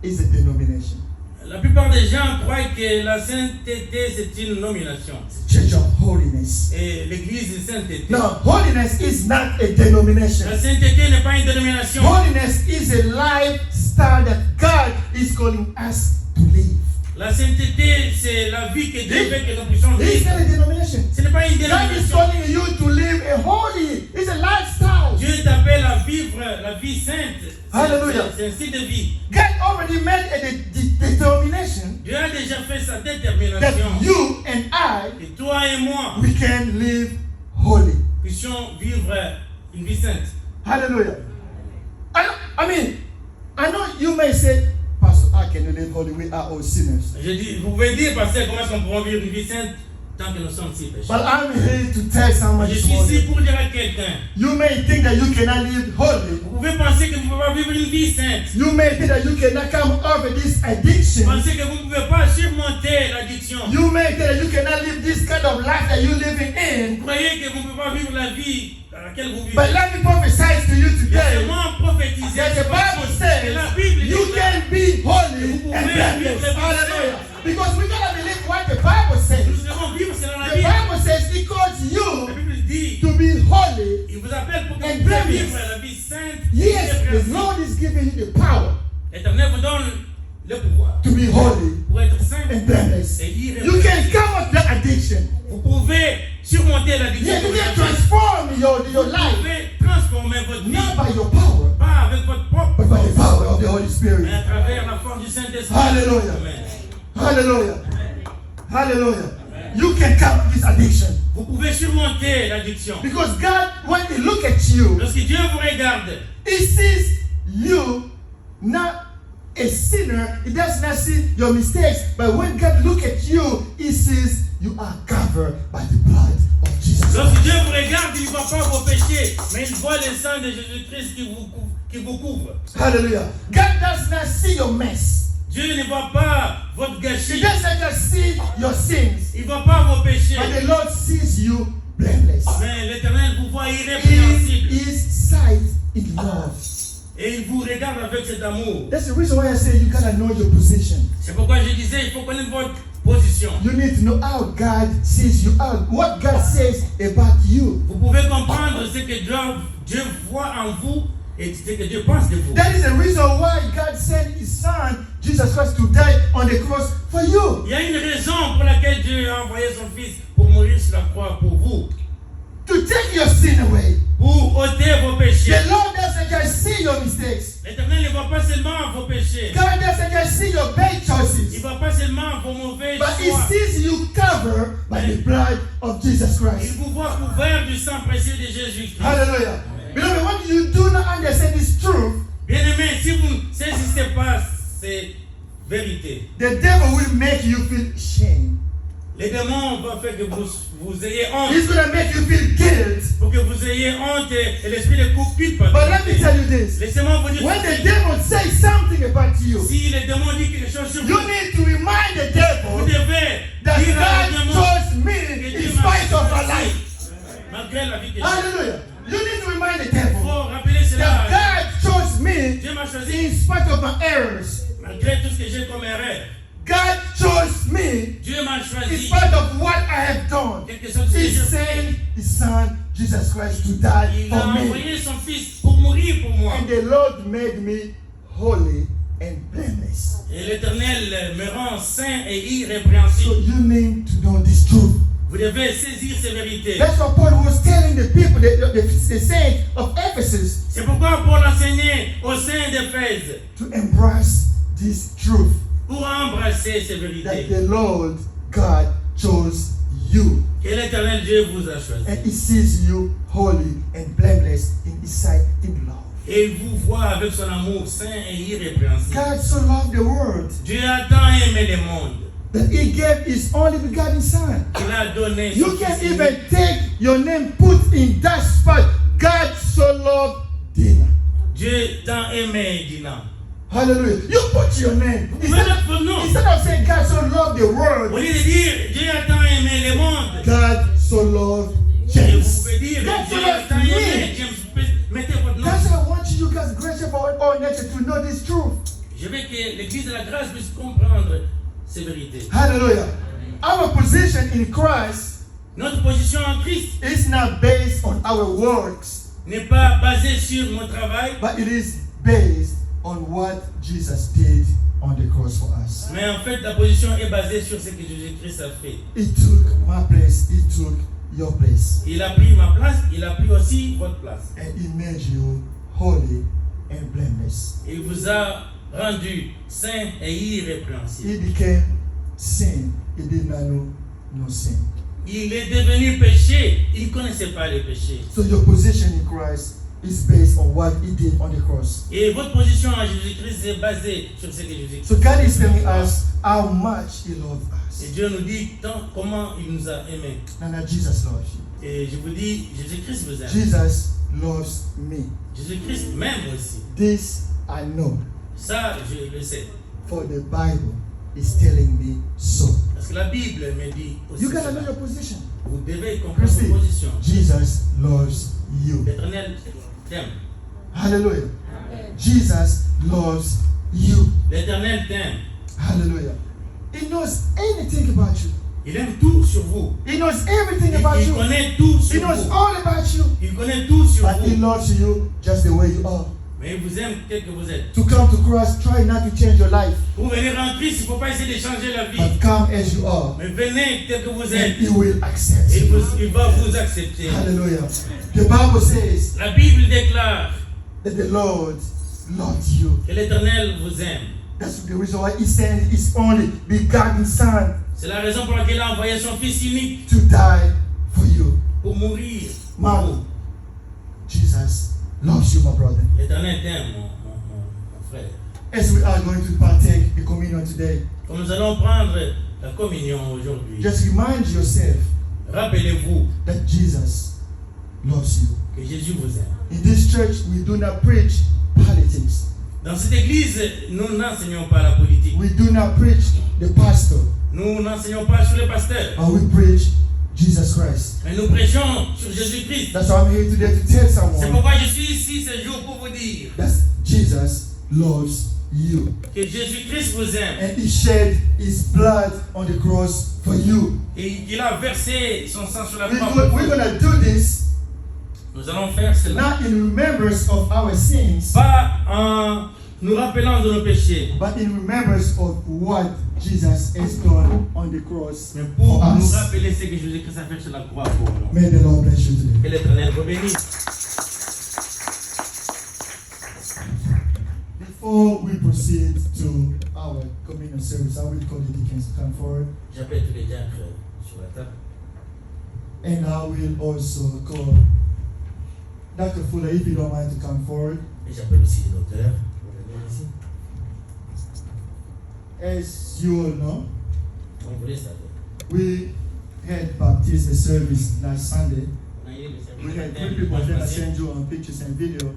Speaker 4: is a denomination.
Speaker 5: La plupart des gens croient que la sainteté c'est une nomination.
Speaker 4: Church of holiness.
Speaker 5: Et l'église de sainteté.
Speaker 4: No, holiness is not a denomination.
Speaker 5: La sainteté n'est pas une dénomination.
Speaker 4: Holiness is a lifestyle that God is calling us to live.
Speaker 5: La sainteté c'est la vie que Dieu veut que nous puissions
Speaker 4: It's
Speaker 5: vivre.
Speaker 4: not a denomination.
Speaker 5: Ce n'est pas une
Speaker 4: God is
Speaker 5: dénomination.
Speaker 4: calling you to live a holy. It's a lifestyle.
Speaker 5: Dieu t'appelle à vivre la vie sainte.
Speaker 4: Hallelujah.
Speaker 5: C'est un style de vie.
Speaker 4: God already made a determination
Speaker 5: Dieu a déjà fait sa
Speaker 4: that
Speaker 5: détermination.
Speaker 4: you and I,
Speaker 5: Et toi et moi
Speaker 4: we can live holy.
Speaker 5: puissions vivre une vie sainte.
Speaker 4: Hallelujah. I know you may say, Pastor, how can you live holy? We are all sinners.
Speaker 5: Je dis, vous pouvez dire, pasteur, comment est-ce qu'on pourra vivre une vie sainte tant que nous sommes si pécheurs.
Speaker 4: But I'm here to tell someone
Speaker 5: Je
Speaker 4: this
Speaker 5: suis ici
Speaker 4: morning.
Speaker 5: pour dire à quelqu'un.
Speaker 4: You may think that you cannot live holy.
Speaker 5: Vous pouvez penser que vous ne pouvez pas vivre une vie sainte.
Speaker 4: You may think that you cannot come over this
Speaker 5: Vous
Speaker 4: addiction.
Speaker 5: pensez que vous ne pouvez pas surmonter l'addiction.
Speaker 4: You may think that you cannot live this kind of life that you're living in.
Speaker 5: Vous croyez que vous ne pouvez pas vivre la vie à laquelle vous vivez.
Speaker 4: But let me prophesy to you today
Speaker 5: Laissez-moi prophétiser.
Speaker 4: that the Bible
Speaker 5: Que
Speaker 4: says
Speaker 5: la Bible
Speaker 4: you
Speaker 5: dit
Speaker 4: can be holy
Speaker 5: Vous
Speaker 4: and
Speaker 5: pouvez
Speaker 4: blameless.
Speaker 5: vivre la vie
Speaker 4: Hallelujah.
Speaker 5: sainte.
Speaker 4: Because we gotta believe what the Bible says.
Speaker 5: nous devons vivre selon la
Speaker 4: The
Speaker 5: Bible.
Speaker 4: Bible says it calls
Speaker 5: La
Speaker 4: you
Speaker 5: Bible dit,
Speaker 4: to be holy.
Speaker 5: il vous appelle pour que
Speaker 4: And
Speaker 5: vous puissiez
Speaker 4: blameless.
Speaker 5: vivre la vie sainte.
Speaker 4: Yes,
Speaker 5: et
Speaker 4: the
Speaker 5: irrépréhensible.
Speaker 4: Lord is giving you the power
Speaker 5: L'Éternel vous donne le pouvoir
Speaker 4: to be holy
Speaker 5: pour être saint
Speaker 4: and blameless.
Speaker 5: et
Speaker 4: You can
Speaker 5: irrépréhensible.
Speaker 4: come out that addiction.
Speaker 5: Vous pouvez surmonter l'addiction.
Speaker 4: Yeah, you
Speaker 5: de
Speaker 4: can
Speaker 5: la vie.
Speaker 4: transform your
Speaker 5: Vous
Speaker 4: life,
Speaker 5: pouvez transformer votre vie,
Speaker 4: not by your power,
Speaker 5: pas avec votre propre
Speaker 4: but by the
Speaker 5: force,
Speaker 4: power of the Holy Spirit.
Speaker 5: mais à travers la force du Saint-Esprit.
Speaker 4: Hallelujah.
Speaker 5: Amen.
Speaker 4: Hallelujah. Hallelujah. You can come out this addiction.
Speaker 5: Vous pouvez surmonter l'addiction.
Speaker 4: Because God, when He look at you,
Speaker 5: Lorsque Dieu vous regarde,
Speaker 4: He sees you not a sinner. He does not see your mistakes. But when God look at you, He sees you are covered by the blood of Jesus.
Speaker 5: lorsque Dieu vous regarde, il ne voit pas vos péchés, mais il voit le sang de Jésus-Christ qui vous couvre.
Speaker 4: Hallelujah. God does not see your mess.
Speaker 5: Dieu ne voit pas votre
Speaker 4: He
Speaker 5: gâchis.
Speaker 4: does not just see your sins.
Speaker 5: Il ne voit pas vos péchés.
Speaker 4: But the Lord sees you blameless.
Speaker 5: Mais l'Éternel vous voit
Speaker 4: In
Speaker 5: irrépréhensible.
Speaker 4: His sight, in love.
Speaker 5: Et il vous regarde avec cet amour.
Speaker 4: That's the reason why I say you gotta know your position.
Speaker 5: C'est pourquoi je disais, il faut connaître votre position.
Speaker 4: You need to know how God sees you, what God says about you.
Speaker 5: Vous pouvez comprendre ce que Dieu voit en vous et ce que Dieu pense de vous.
Speaker 4: That is the reason why God sent His Son, Jesus Christ, to die on the cross for you.
Speaker 5: Il y a une raison pour laquelle Dieu a envoyé son Fils pour mourir sur la croix pour vous.
Speaker 4: To take your sin away.
Speaker 5: Pour ôter vos péchés.
Speaker 4: The Lord doesn't just see your mistakes.
Speaker 5: L'Éternel ne voit pas seulement vos péchés.
Speaker 4: God doesn't just see your bad
Speaker 5: Il ne
Speaker 4: choices.
Speaker 5: voit pas seulement vos mauvais
Speaker 4: But He
Speaker 5: choix.
Speaker 4: sees you covered by the blood of Jesus
Speaker 5: Il
Speaker 4: Christ.
Speaker 5: vous voit couvert du sang précieux de Jésus-Christ.
Speaker 4: Hallelujah. Beloved, when you do not understand this truth,
Speaker 5: Bien-aimés, si vous ne saisissez pas ces vérités,
Speaker 4: the devil will make you feel shame.
Speaker 5: les démons vont faire que vous ayez honte.
Speaker 4: He's going to make you feel guilt.
Speaker 5: Pour que vous ayez honte et l'esprit de culpabilité.
Speaker 4: But let me tell you this.
Speaker 5: Laissez-moi vous dire
Speaker 4: When the
Speaker 5: ceci.
Speaker 4: devil says something about you,
Speaker 5: Si les démons disent quelque chose sur
Speaker 4: you
Speaker 5: vous,
Speaker 4: need to remind the
Speaker 5: vous
Speaker 4: devil
Speaker 5: devez
Speaker 4: that
Speaker 5: dire à
Speaker 4: God
Speaker 5: démon
Speaker 4: chose me
Speaker 5: que
Speaker 4: in
Speaker 5: Dieu
Speaker 4: spite
Speaker 5: m'a
Speaker 4: of my
Speaker 5: choisi,
Speaker 4: life.
Speaker 5: malgré la vie que j'ai.
Speaker 4: Hallelujah. You need to remind the
Speaker 5: Il
Speaker 4: devil
Speaker 5: faut rappeler cela.
Speaker 4: that God chose me
Speaker 5: Dieu m'a choisi
Speaker 4: in spite of my errors.
Speaker 5: malgré tout ce que j'ai comme erreur.
Speaker 4: God chose me
Speaker 5: Dieu m'a
Speaker 4: in
Speaker 5: choisi.
Speaker 4: spite of what I have done.
Speaker 5: Quelque chose que
Speaker 4: He
Speaker 5: j'ai fait.
Speaker 4: sent His Son, Jesus Christ, to die
Speaker 5: Il a
Speaker 4: for me.
Speaker 5: envoyé son fils pour mourir pour moi.
Speaker 4: And the Lord made me holy and blameless.
Speaker 5: Et l'Éternel me rend saint et
Speaker 4: So
Speaker 5: irrépréhensible.
Speaker 4: you need to know this truth.
Speaker 5: Vous devez saisir ces vérités.
Speaker 4: That's what Paul was telling the people, the saints of Ephesus,
Speaker 5: C'est pourquoi Paul enseignait au sein d'Éphèse
Speaker 4: to embrace this truth
Speaker 5: pour embrasser ces
Speaker 4: that
Speaker 5: vérités.
Speaker 4: the Lord God chose you.
Speaker 5: Que l'Éternel Dieu vous a choisi.
Speaker 4: And He sees you holy and blameless in His sight in love.
Speaker 5: Et et il vous voit avec son amour saint et irrépréhensible.
Speaker 4: God so loved the world
Speaker 5: Dieu a tant aimé le monde
Speaker 4: that He gave His only begotten Son.
Speaker 5: qu'il a donné son
Speaker 4: You
Speaker 5: Fils
Speaker 4: can
Speaker 5: unique.
Speaker 4: even take your name, put in that spot. God so loved Dina.
Speaker 5: Dieu tant aimé Dina.
Speaker 4: Hallelujah. You put your name.
Speaker 5: Voilà votre nom.
Speaker 4: Instead of saying God so loved the
Speaker 5: Au
Speaker 4: world,
Speaker 5: lieu de dire Dieu a tant aimé le monde,
Speaker 4: God so loved
Speaker 5: et
Speaker 4: James.
Speaker 5: vous pouvez dire
Speaker 4: God
Speaker 5: Dieu
Speaker 4: so
Speaker 5: a
Speaker 4: loved
Speaker 5: tant aimé
Speaker 4: me.
Speaker 5: James. Mettez votre nom.
Speaker 4: That's why I want you guys, gracious for all nature, to know this truth.
Speaker 5: Je veux que l'Église de la grâce puisse comprendre ces vérités.
Speaker 4: Hallelujah. Our position in Christ
Speaker 5: Notre position en Christ
Speaker 4: is not based on our works,
Speaker 5: n'est pas basée sur mon travail,
Speaker 4: but it is based on what Jesus did on the cross for us.
Speaker 5: mais en fait la position est basée sur ce que Jésus-Christ a fait.
Speaker 4: He took my place, He took your place,
Speaker 5: Il a pris ma place, il a pris aussi votre place.
Speaker 4: and He made you holy and blameless.
Speaker 5: Il vous a rendu saint et irrépréhensible.
Speaker 4: He became sin. He did not know no sin.
Speaker 5: Il est devenu péché, il ne connaissait pas les péchés.
Speaker 4: So your position in Christ is based on what He did on the cross.
Speaker 5: Et votre position en Jésus-Christ est basée sur ce que Jésus-Christ
Speaker 4: So God is telling us how much He loved
Speaker 5: Et
Speaker 4: us.
Speaker 5: Dieu nous dit tant comment il nous a aimés.
Speaker 4: And that Jesus loves you.
Speaker 5: Et je vous dis, Jésus-Christ vous aime.
Speaker 4: Jesus loves me.
Speaker 5: Jésus-Christ m'aime aussi.
Speaker 4: This I know,
Speaker 5: Ça, je le sais.
Speaker 4: for the Bible is telling me so.
Speaker 5: Parce que la Bible me dit aussi
Speaker 4: You gotta
Speaker 5: cela.
Speaker 4: know your position.
Speaker 5: Vous devez comprendre
Speaker 4: Christy,
Speaker 5: vos positions.
Speaker 4: Jesus loves you.
Speaker 5: L'Éternel t'aime.
Speaker 4: Hallelujah. Jesus loves you.
Speaker 5: L'Éternel t'aime.
Speaker 4: Hallelujah. He knows anything about you.
Speaker 5: Il aime tout sur vous.
Speaker 4: He knows everything about
Speaker 5: Il
Speaker 4: you.
Speaker 5: connaît tout
Speaker 4: He
Speaker 5: sur
Speaker 4: knows
Speaker 5: vous.
Speaker 4: all about you.
Speaker 5: Il connaît tout sur
Speaker 4: But He
Speaker 5: vous.
Speaker 4: loves you just the way you are.
Speaker 5: Mais il vous aime tel que vous êtes.
Speaker 4: To come to Christ, try not to change your life,
Speaker 5: Pour venir en Christ, il ne faut pas essayer de changer la vie.
Speaker 4: but come as you are,
Speaker 5: Mais venez tel que vous
Speaker 4: and
Speaker 5: êtes.
Speaker 4: He will accept
Speaker 5: Et
Speaker 4: you.
Speaker 5: il va vous accepter.
Speaker 4: Hallelujah. The Bible says
Speaker 5: La Bible déclare
Speaker 4: that the Lord loved you.
Speaker 5: que l'Éternel vous aime.
Speaker 4: That's the reason why He sent His only begotten Son
Speaker 5: C'est la raison pour laquelle il a envoyé son Fils unique
Speaker 4: to die for you.
Speaker 5: pour mourir pour
Speaker 4: Man,
Speaker 5: vous.
Speaker 4: Jesus loves you, my brother.
Speaker 5: L'Éternel t'aime, mon frère.
Speaker 4: As we are going to partake the communion today,
Speaker 5: Comme nous allons prendre la communion aujourd'hui,
Speaker 4: just remind yourself
Speaker 5: rappelez-vous
Speaker 4: that Jesus loves you.
Speaker 5: que Jésus vous aime.
Speaker 4: In this church, we do not preach politics.
Speaker 5: Dans cette église, nous n'enseignons pas la politique.
Speaker 4: We do not preach the pastor,
Speaker 5: Nous n'enseignons pas sur les pasteurs.
Speaker 4: but we preach Jesus Christ.
Speaker 5: Mais nous prêchons sur Jésus-Christ.
Speaker 4: That's why I'm here today to tell
Speaker 5: C'est
Speaker 4: someone
Speaker 5: pourquoi je suis ici ce jour pour vous dire
Speaker 4: that Jesus loves you.
Speaker 5: que Jésus-Christ vous aime
Speaker 4: And He shed His blood on the cross for you.
Speaker 5: et qu'il a versé son sang sur la
Speaker 4: We're
Speaker 5: croix.
Speaker 4: going to do this
Speaker 5: Nous allons faire cela.
Speaker 4: not in remembrance of our sins,
Speaker 5: Pas en nous rappelant de nos péchés,
Speaker 4: but in remembrance of what Jesus has done on the cross
Speaker 5: mais pour
Speaker 4: for
Speaker 5: nous
Speaker 4: us.
Speaker 5: rappeler ce que Jésus-Christ a fait sur la croix pour nous.
Speaker 4: May the Lord bless you today.
Speaker 5: Que l'Éternel vous bénisse.
Speaker 4: Before we proceed to our communion service, I will call the deacons to come forward,
Speaker 5: J'appelle tous les diacres sur la table.
Speaker 4: and I will also call Dr. Fuller, if you don't mind, to come forward.
Speaker 5: Et j'appelle aussi les docteurs pour venir ici.
Speaker 4: As you all know,
Speaker 5: Donc vous le savez.
Speaker 4: we had baptism service last Sunday.
Speaker 5: On a eu le service
Speaker 4: We had
Speaker 5: matin,
Speaker 4: 3 people,
Speaker 5: dimanche
Speaker 4: then I
Speaker 5: passé.
Speaker 4: sent you on pictures and video.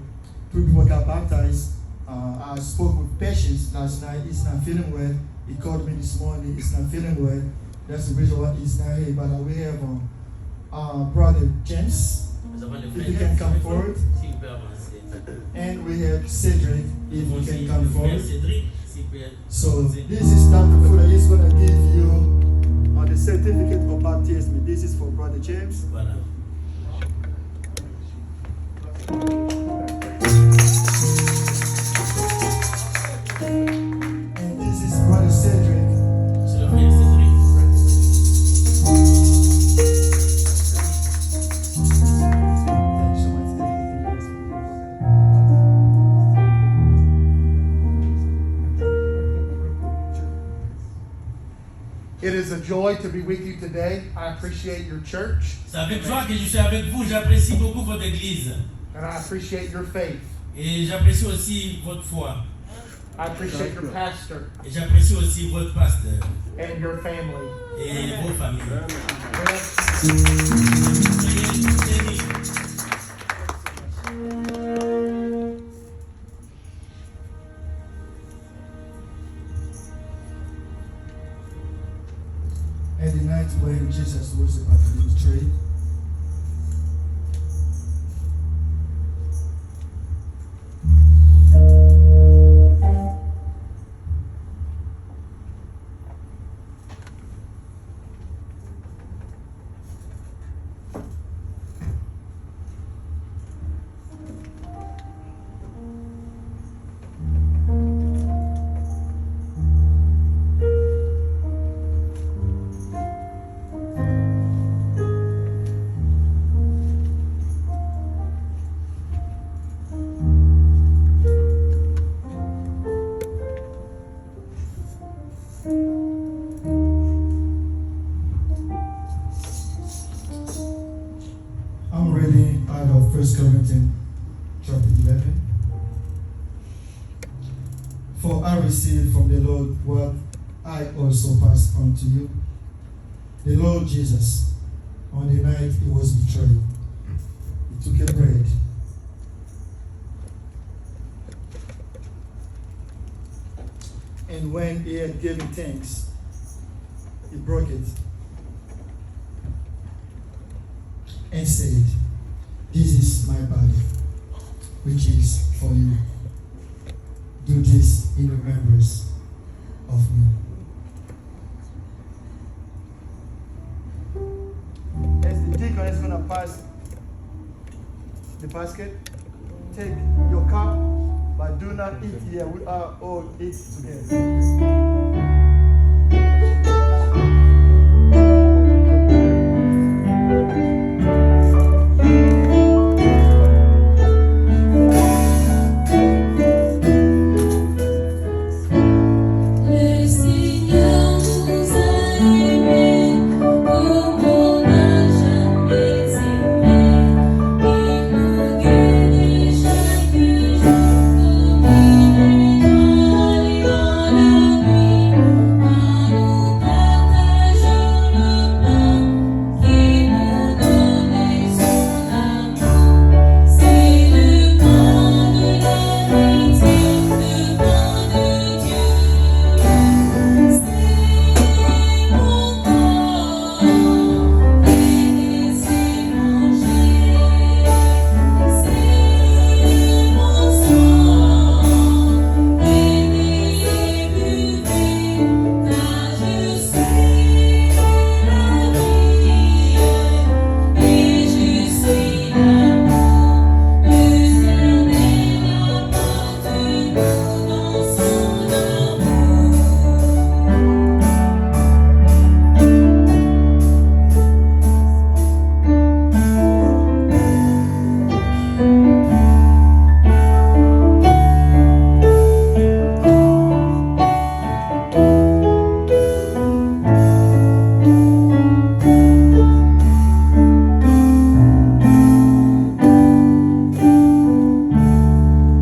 Speaker 4: 3 people got baptized. I spoke with Patience last night. He's not feeling well. He called me this morning. He's not feeling well. That's the reason why he's not here. But we have Brother James,
Speaker 5: Nous avons le
Speaker 4: If
Speaker 5: frère
Speaker 4: you can come
Speaker 5: James,
Speaker 4: forward.
Speaker 5: s'il peut avancer.
Speaker 4: and we have Cedric, if
Speaker 5: Nous avons
Speaker 4: you
Speaker 5: aussi
Speaker 4: can come
Speaker 5: le frère
Speaker 4: forward.
Speaker 5: Cédric, s'il peut
Speaker 4: So
Speaker 5: avancer.
Speaker 4: this is Dr. Fuller. He's going to give you the certificate of baptism. This is for Brother James.
Speaker 5: Voilà.
Speaker 4: And this is Brother Cedric.
Speaker 5: C'est le frère Cédric.
Speaker 4: Thanks so much.
Speaker 6: It is a joy to be with you today. I appreciate your church
Speaker 5: C'est avec joie que je suis avec vous. J'apprécie beaucoup votre église.
Speaker 6: and I appreciate your faith.
Speaker 5: Et j'apprécie aussi votre foi.
Speaker 6: I appreciate your pastor
Speaker 5: Et j'apprécie aussi votre pasteur
Speaker 6: and your family.
Speaker 5: et vos familles.
Speaker 7: At the night when Jesus was about to be betrayed, I'm reading out of 1 Corinthians chapter 11. For I received from the Lord what I also passed on to you. The Lord Jesus, on the night he was betrayed, he took a bread. And when he had given thanks, he broke it and said, "This is my body, which is for you. Do this in remembrance of me."
Speaker 4: As the deacon is going to pass the basket, take your cup, but do not eat here. We are all eat together.
Speaker 8: Le Seigneur nous a aimés comme on n'a jamais aimé. Il nous guide chaque jour comme il est dans la nuit. Quand nous partageons le pain qu'il nous donne et son amour. C'est le pain de l'amitié, le pain de Dieu. C'est mon corps, laissez manger. C'est mon sang, buvez, car je suis la vie et je suis l'amour. L'Éternel apporte-nous dans son amour.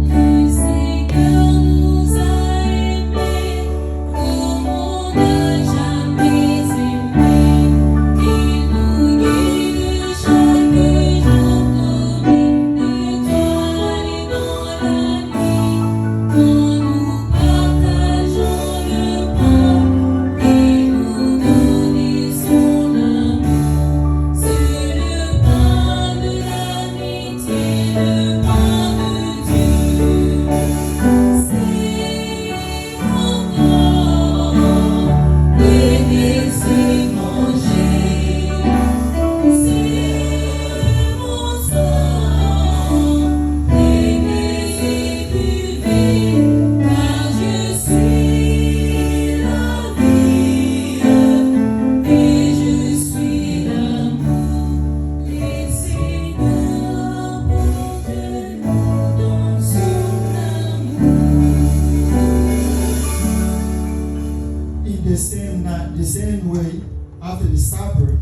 Speaker 8: Le Seigneur nous a aimés comme on n'a jamais aimé. Il nous guide chaque jour comme une étoile dans la nuit. Quand nous partageons le pain qu'il nous donne et son amour. C'est le pain de l'amitié, le pain de Dieu. C'est mon corps, laissez manger. C'est mon sang, buvez, car je suis la vie et je suis l'amour. Le Seigneur apporte-nous dans son amour.
Speaker 7: In the same night, the same way, after the supper,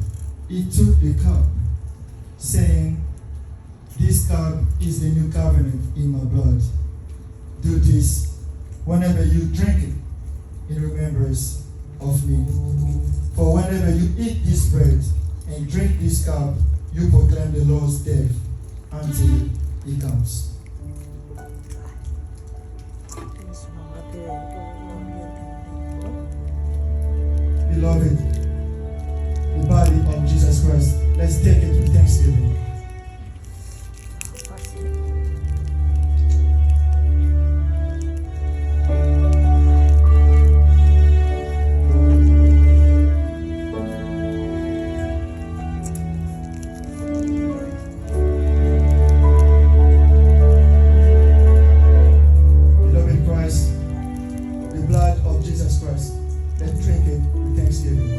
Speaker 7: he took the cup, saying, "This cup is the new covenant in my blood. this, whenever you drink it, in remembrance of me. For whenever you eat this bread and drink this cup, you proclaim the Lord's death until he comes. Beloved, the body of Jesus Christ, let's take it with thanksgiving. Beloved Christ, the blood of Jesus Christ, let's drink it with thanksgiving.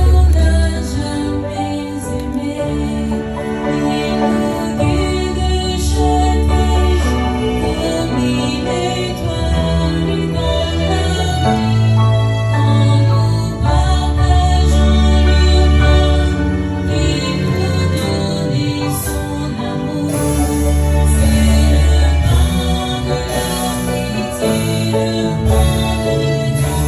Speaker 8: On n'a jamais aimé, il nous guide chaque jour comme une étoile dans la nuit. En nous partageant le pain, il nous donne son amour. C'est le pain de l'amitié, le pain de Dieu.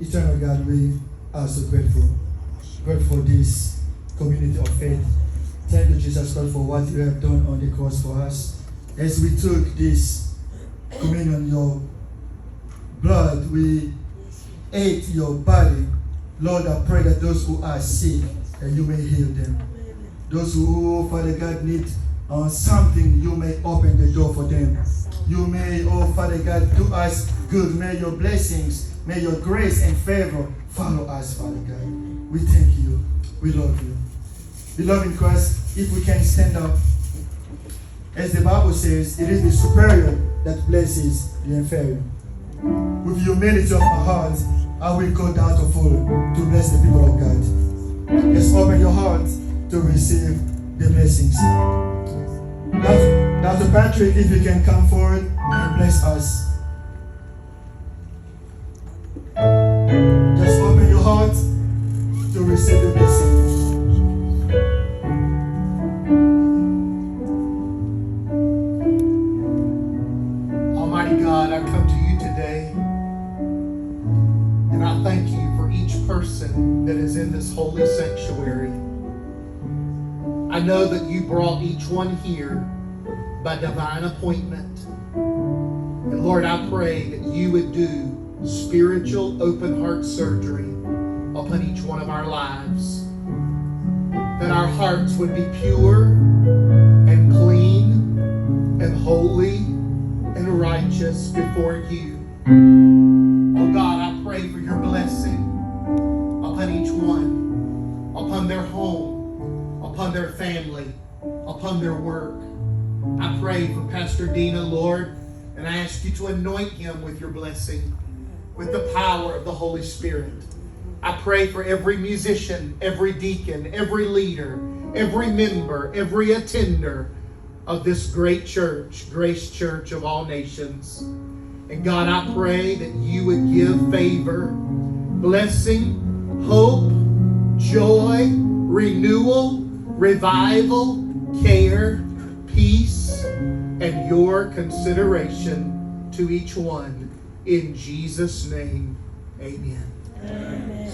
Speaker 7: Eternal God, we are so grateful for this community of faith. Thank you, Jesus Christ, for what you have done on the cross for us. As we took this communion, your blood, we ate your body. Lord, I pray that those who are sick, that you may heal them. Those who, Father God, need something, you may open the door for them. You may, oh Father God, do us good. May your blessings, may your grace and favor follow us, Father God. We thank you. We love you. Beloved in Christ, if we can stand up, as the Bible says, it is the superior that blesses the inferior. With humility of my heart, I will go down to full to bless the people of God. Just open your heart to receive the blessings. Dr. Patrick, if you can come forward and bless us. Just open your heart to receive the blessing.
Speaker 6: Almighty God, I come to you today and I thank you for each person that is in this holy sanctuary. I know that you brought each one here by divine appointment. And Lord, I pray that you would do spiritual open heart surgery upon each one of our lives. That our hearts would be pure and clean and holy and righteous before you. Oh God, I pray for your blessing upon each one, upon their home, upon their family, upon their work. I pray for Pastor Dina, Lord, and I ask you to anoint him with your blessing, with the power of the Holy Spirit. I pray for every musician, every deacon, every leader, every member, every attender of this great church, Grace Church of all nations. And God, I pray that you would give favor, blessing, hope, joy, renewal, revival, care, peace, and your consideration to each one. In Jesus' name, amen.
Speaker 8: Amen.